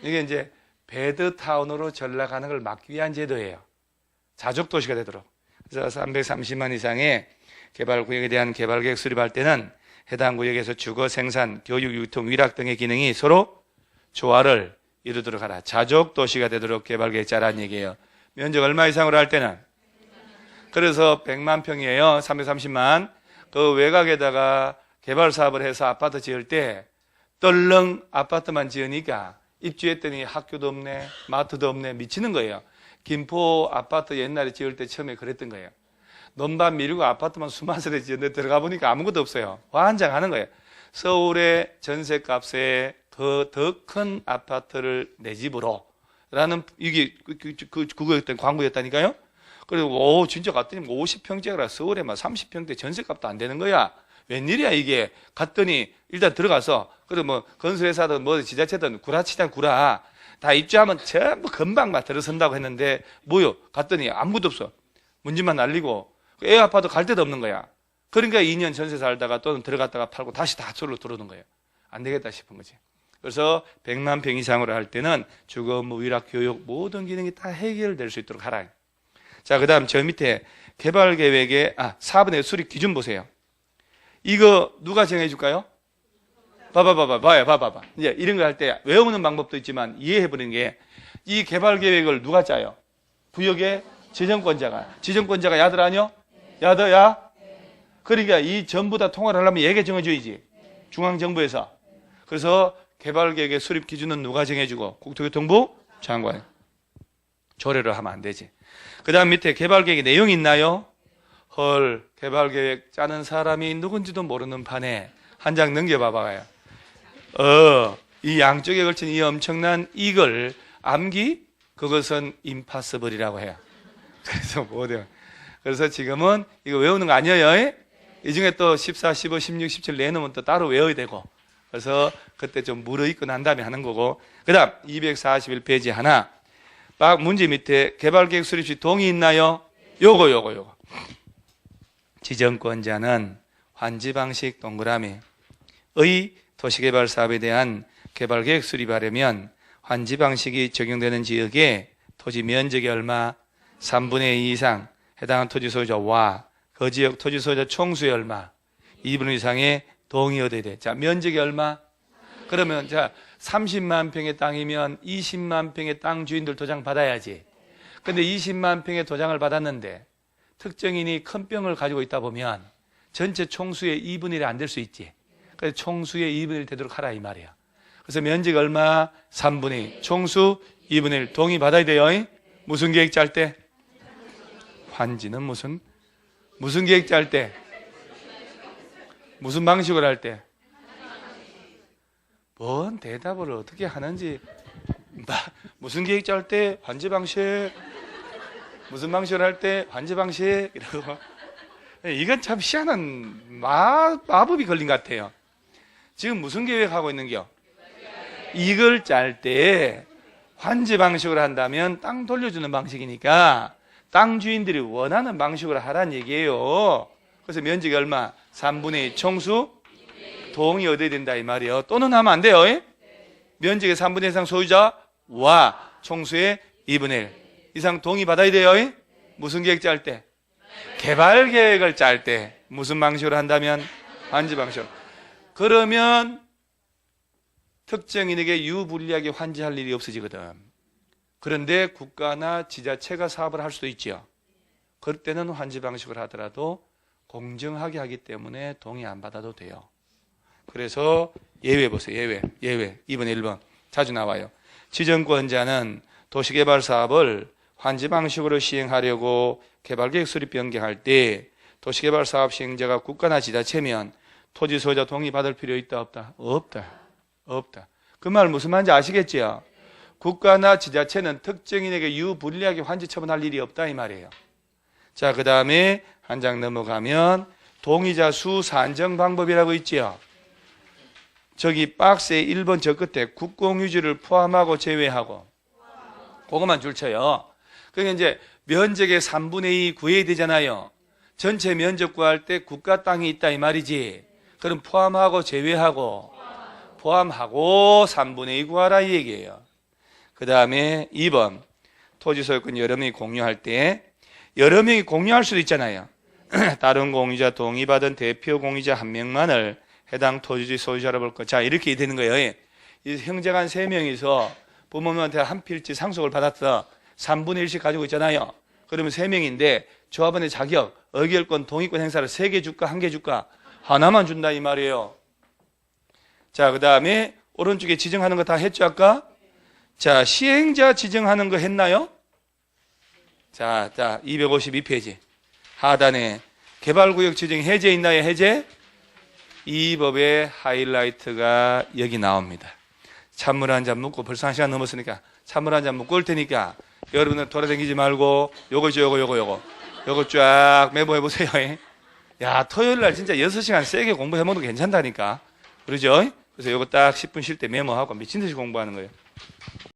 S1: 이게 이제 배드타운으로 전락하는 걸 막기 위한 제도예요. 자족도시가 되도록. 그래서 330만 이상의 개발구역에 대한 개발계획 수립할 때는 해당 구역에서 주거, 생산, 교육, 유통, 위락 등의 기능이 서로 조화를 이루도록 하라. 자족도시가 되도록 개발계획 짜라는 얘기예요. 면적 얼마 이상으로 할 때는? 그래서 100만 평이에요. 330만. 그 외곽에다가 개발 사업을 해서 아파트 지을 때 떨렁 아파트만 지으니까 입주했더니 학교도 없네, 마트도 없네, 미치는 거예요. 김포 아파트 옛날에 지을 때 처음에 그랬던 거예요. 논밭 미루고 아파트만 수만스레 지었는데 들어가 보니까 아무것도 없어요. 환장하는 거예요. 서울의 전세값에 더 큰 아파트를 내 집으로 라는 이게 그거였던 광고였다니까요. 그리고 진짜 갔더니 50평짜리라 서울에 막 30평대 전세값도 안 되는 거야. 웬일이야 이게. 갔더니 일단 들어가서 그리고 뭐 건설회사든 뭐 지자체든 구라치자 구라 다 입주하면 전부 금방 막 들어선다고 했는데 뭐요? 갔더니 아무것도 없어. 문지만 날리고 애 아파도 갈 데도 없는 거야. 그러니까 2년 전세 살다가 또는 들어갔다가 팔고 다시 다 솔로 들어오는 거예요. 안 되겠다 싶은 거지. 그래서 100만 평 이상으로 할 때는 주거, 뭐 위락, 교육 모든 기능이 다 해결될 수 있도록 하라. 자, 그 다음 저 밑에 개발계획의 4분의 수립 기준 보세요. 이거 누가 정해 줄까요? 봐봐. 이제 이런 거 할 때 외우는 방법도 있지만 이해해버리는 게 이 개발계획을 누가 짜요? 구역의 지정권자가 야들 아니요? 야더야? 그러니까 이 전부 다 통화를 하려면 얘가 정해줘야지. 중앙정부에서. 그래서 개발계획의 수립 기준은 누가 정해주고? 국토교통부 장관. 조례를 하면 안 되지. 그 다음 밑에 개발계획의 내용이 있나요? 헐, 개발계획 짜는 사람이 누군지도 모르는 판에 한 장 넘겨봐봐요. 이 양쪽에 걸친 이 엄청난 이걸 암기? 그것은 임파서블이라고 해요. 그래서 뭐래요? 그래서 지금은 이거 외우는 거 아니에요? 이 중에 또 14, 15, 16, 17 내놓으면 또 따로 외워야 되고. 그래서 그때 좀 물어있고 난 다음에 하는 거고. 그 다음 241페이지 하나. 문제 밑에 개발계획 수립 시 동의 있나요? 요거. 지정권자는 환지방식 동그라미 의 도시개발 사업에 대한 개발계획 수립하려면 환지방식이 적용되는 지역에 토지 면적이 얼마? 3분의 2 이상 해당하는 토지 소유자와 그 지역 토지 소유자 총수의 얼마? 2분의 2 이상의 동의 얻어야 돼. 자, 면적이 얼마? 그러면 자 30만 평의 땅이면 20만 평의 땅 주인들 도장 받아야지. 근데 20만 평의 도장을 받았는데 특정인이 큰 병을 가지고 있다 보면 전체 총수의 2분의 1이 안 될 수 있지. 그래서 총수의 2분의 1 되도록 하라 이 말이야. 그래서 면적 얼마? 3분의 2. 총수 2분의 1. 동의 받아야 돼요. 무슨 계획 짤 때? 환지는 무슨 계획 짤 때? 무슨 방식으로 할 때? 뭔 대답을 어떻게 하는지. 무슨 계획 짤 때? 환지 방식. 무슨 방식으로 할 때? 환지 방식. 이러고. 이건 참 희한한 마법이 걸린 것 같아요. 지금 무슨 계획하고 있는겨? 이걸 짤 때 환지 방식으로 한다면 땅 돌려주는 방식이니까 땅 주인들이 원하는 방식으로 하라는 얘기예요. 그래서 면적이 얼마? 3분의 2 총수 동의 얻어야 된다 이 말이에요. 또는 하면 안 돼요. 면적의 3분의 1 이상 소유자와 총수의 2분의 1 이상 동의 받아야 돼요. 무슨 계획 짤 때? 개발 계획을 짤 때 무슨 방식으로 한다면? 환지 방식으로. 그러면 특정인에게 유불리하게 환지할 일이 없어지거든. 그런데 국가나 지자체가 사업을 할 수도 있죠. 그럴 때는 환지 방식을 하더라도 공정하게 하기 때문에 동의 안 받아도 돼요. 그래서 예외 보세요. 예외 2번에 1번 자주 나와요. 지정권자는 도시개발 사업을 환지 방식으로 시행하려고 개발계획 수립 변경할 때 도시개발 사업 시행자가 국가나 지자체면 토지 소유자 동의 받을 필요 있다 없다? 없다. 그 말 무슨 말인지 아시겠지요? 국가나 지자체는 특정인에게 유불리하게 환지 처분할 일이 없다 이 말이에요. 자, 그 다음에 한 장 넘어가면 동의자 수 산정 방법이라고 있지요. 저기 박스에 1번 저 끝에 국공유지를 포함하고 제외하고 그것만 줄쳐요. 그러니까 이제 면적의 3분의 2 구해야 되잖아요. 전체 면적 구할 때 국가 땅이 있다 이 말이지. 그럼 포함하고 제외하고 포함하고 3분의 2 구하라 이 얘기예요. 그 다음에 2번 토지 소유권 여러 명이 공유할 때 여러 명이 공유할 수도 있잖아요. 다른 공유자 동의받은 대표 공유자 한 명만을 해당 토지 소유자로 볼 것. 자, 이렇게 되는 거예요. 이 형제간 3명이서 부모님한테 한 필지 상속을 받았어. 3분의 1씩 가지고 있잖아요. 그러면 3명인데 조합원의 자격, 의결권, 동의권 행사를 3개 줄까 1개 줄까? 하나만 준다 이 말이에요. 자, 그 다음에 오른쪽에 지정하는 거 다 했죠 아까? 자, 시행자 지정하는 거 했나요? 자 252페이지 하단에 개발구역 지정 해제 있나요? 해제? 이 법의 하이라이트가 여기 나옵니다. 찬물 한 잔 묻고 벌써 1시간 넘었으니까 찬물 한 잔 묻고 올 테니까 여러분들 돌아다니지 말고 요거 쫙 메모해 보세요. 야, 토요일 날 진짜 6시간 세게 공부해 먹는 거 괜찮다니까. 그러죠? 그래서 요거 딱 10분 쉴 때 메모하고 미친 듯이 공부하는 거예요.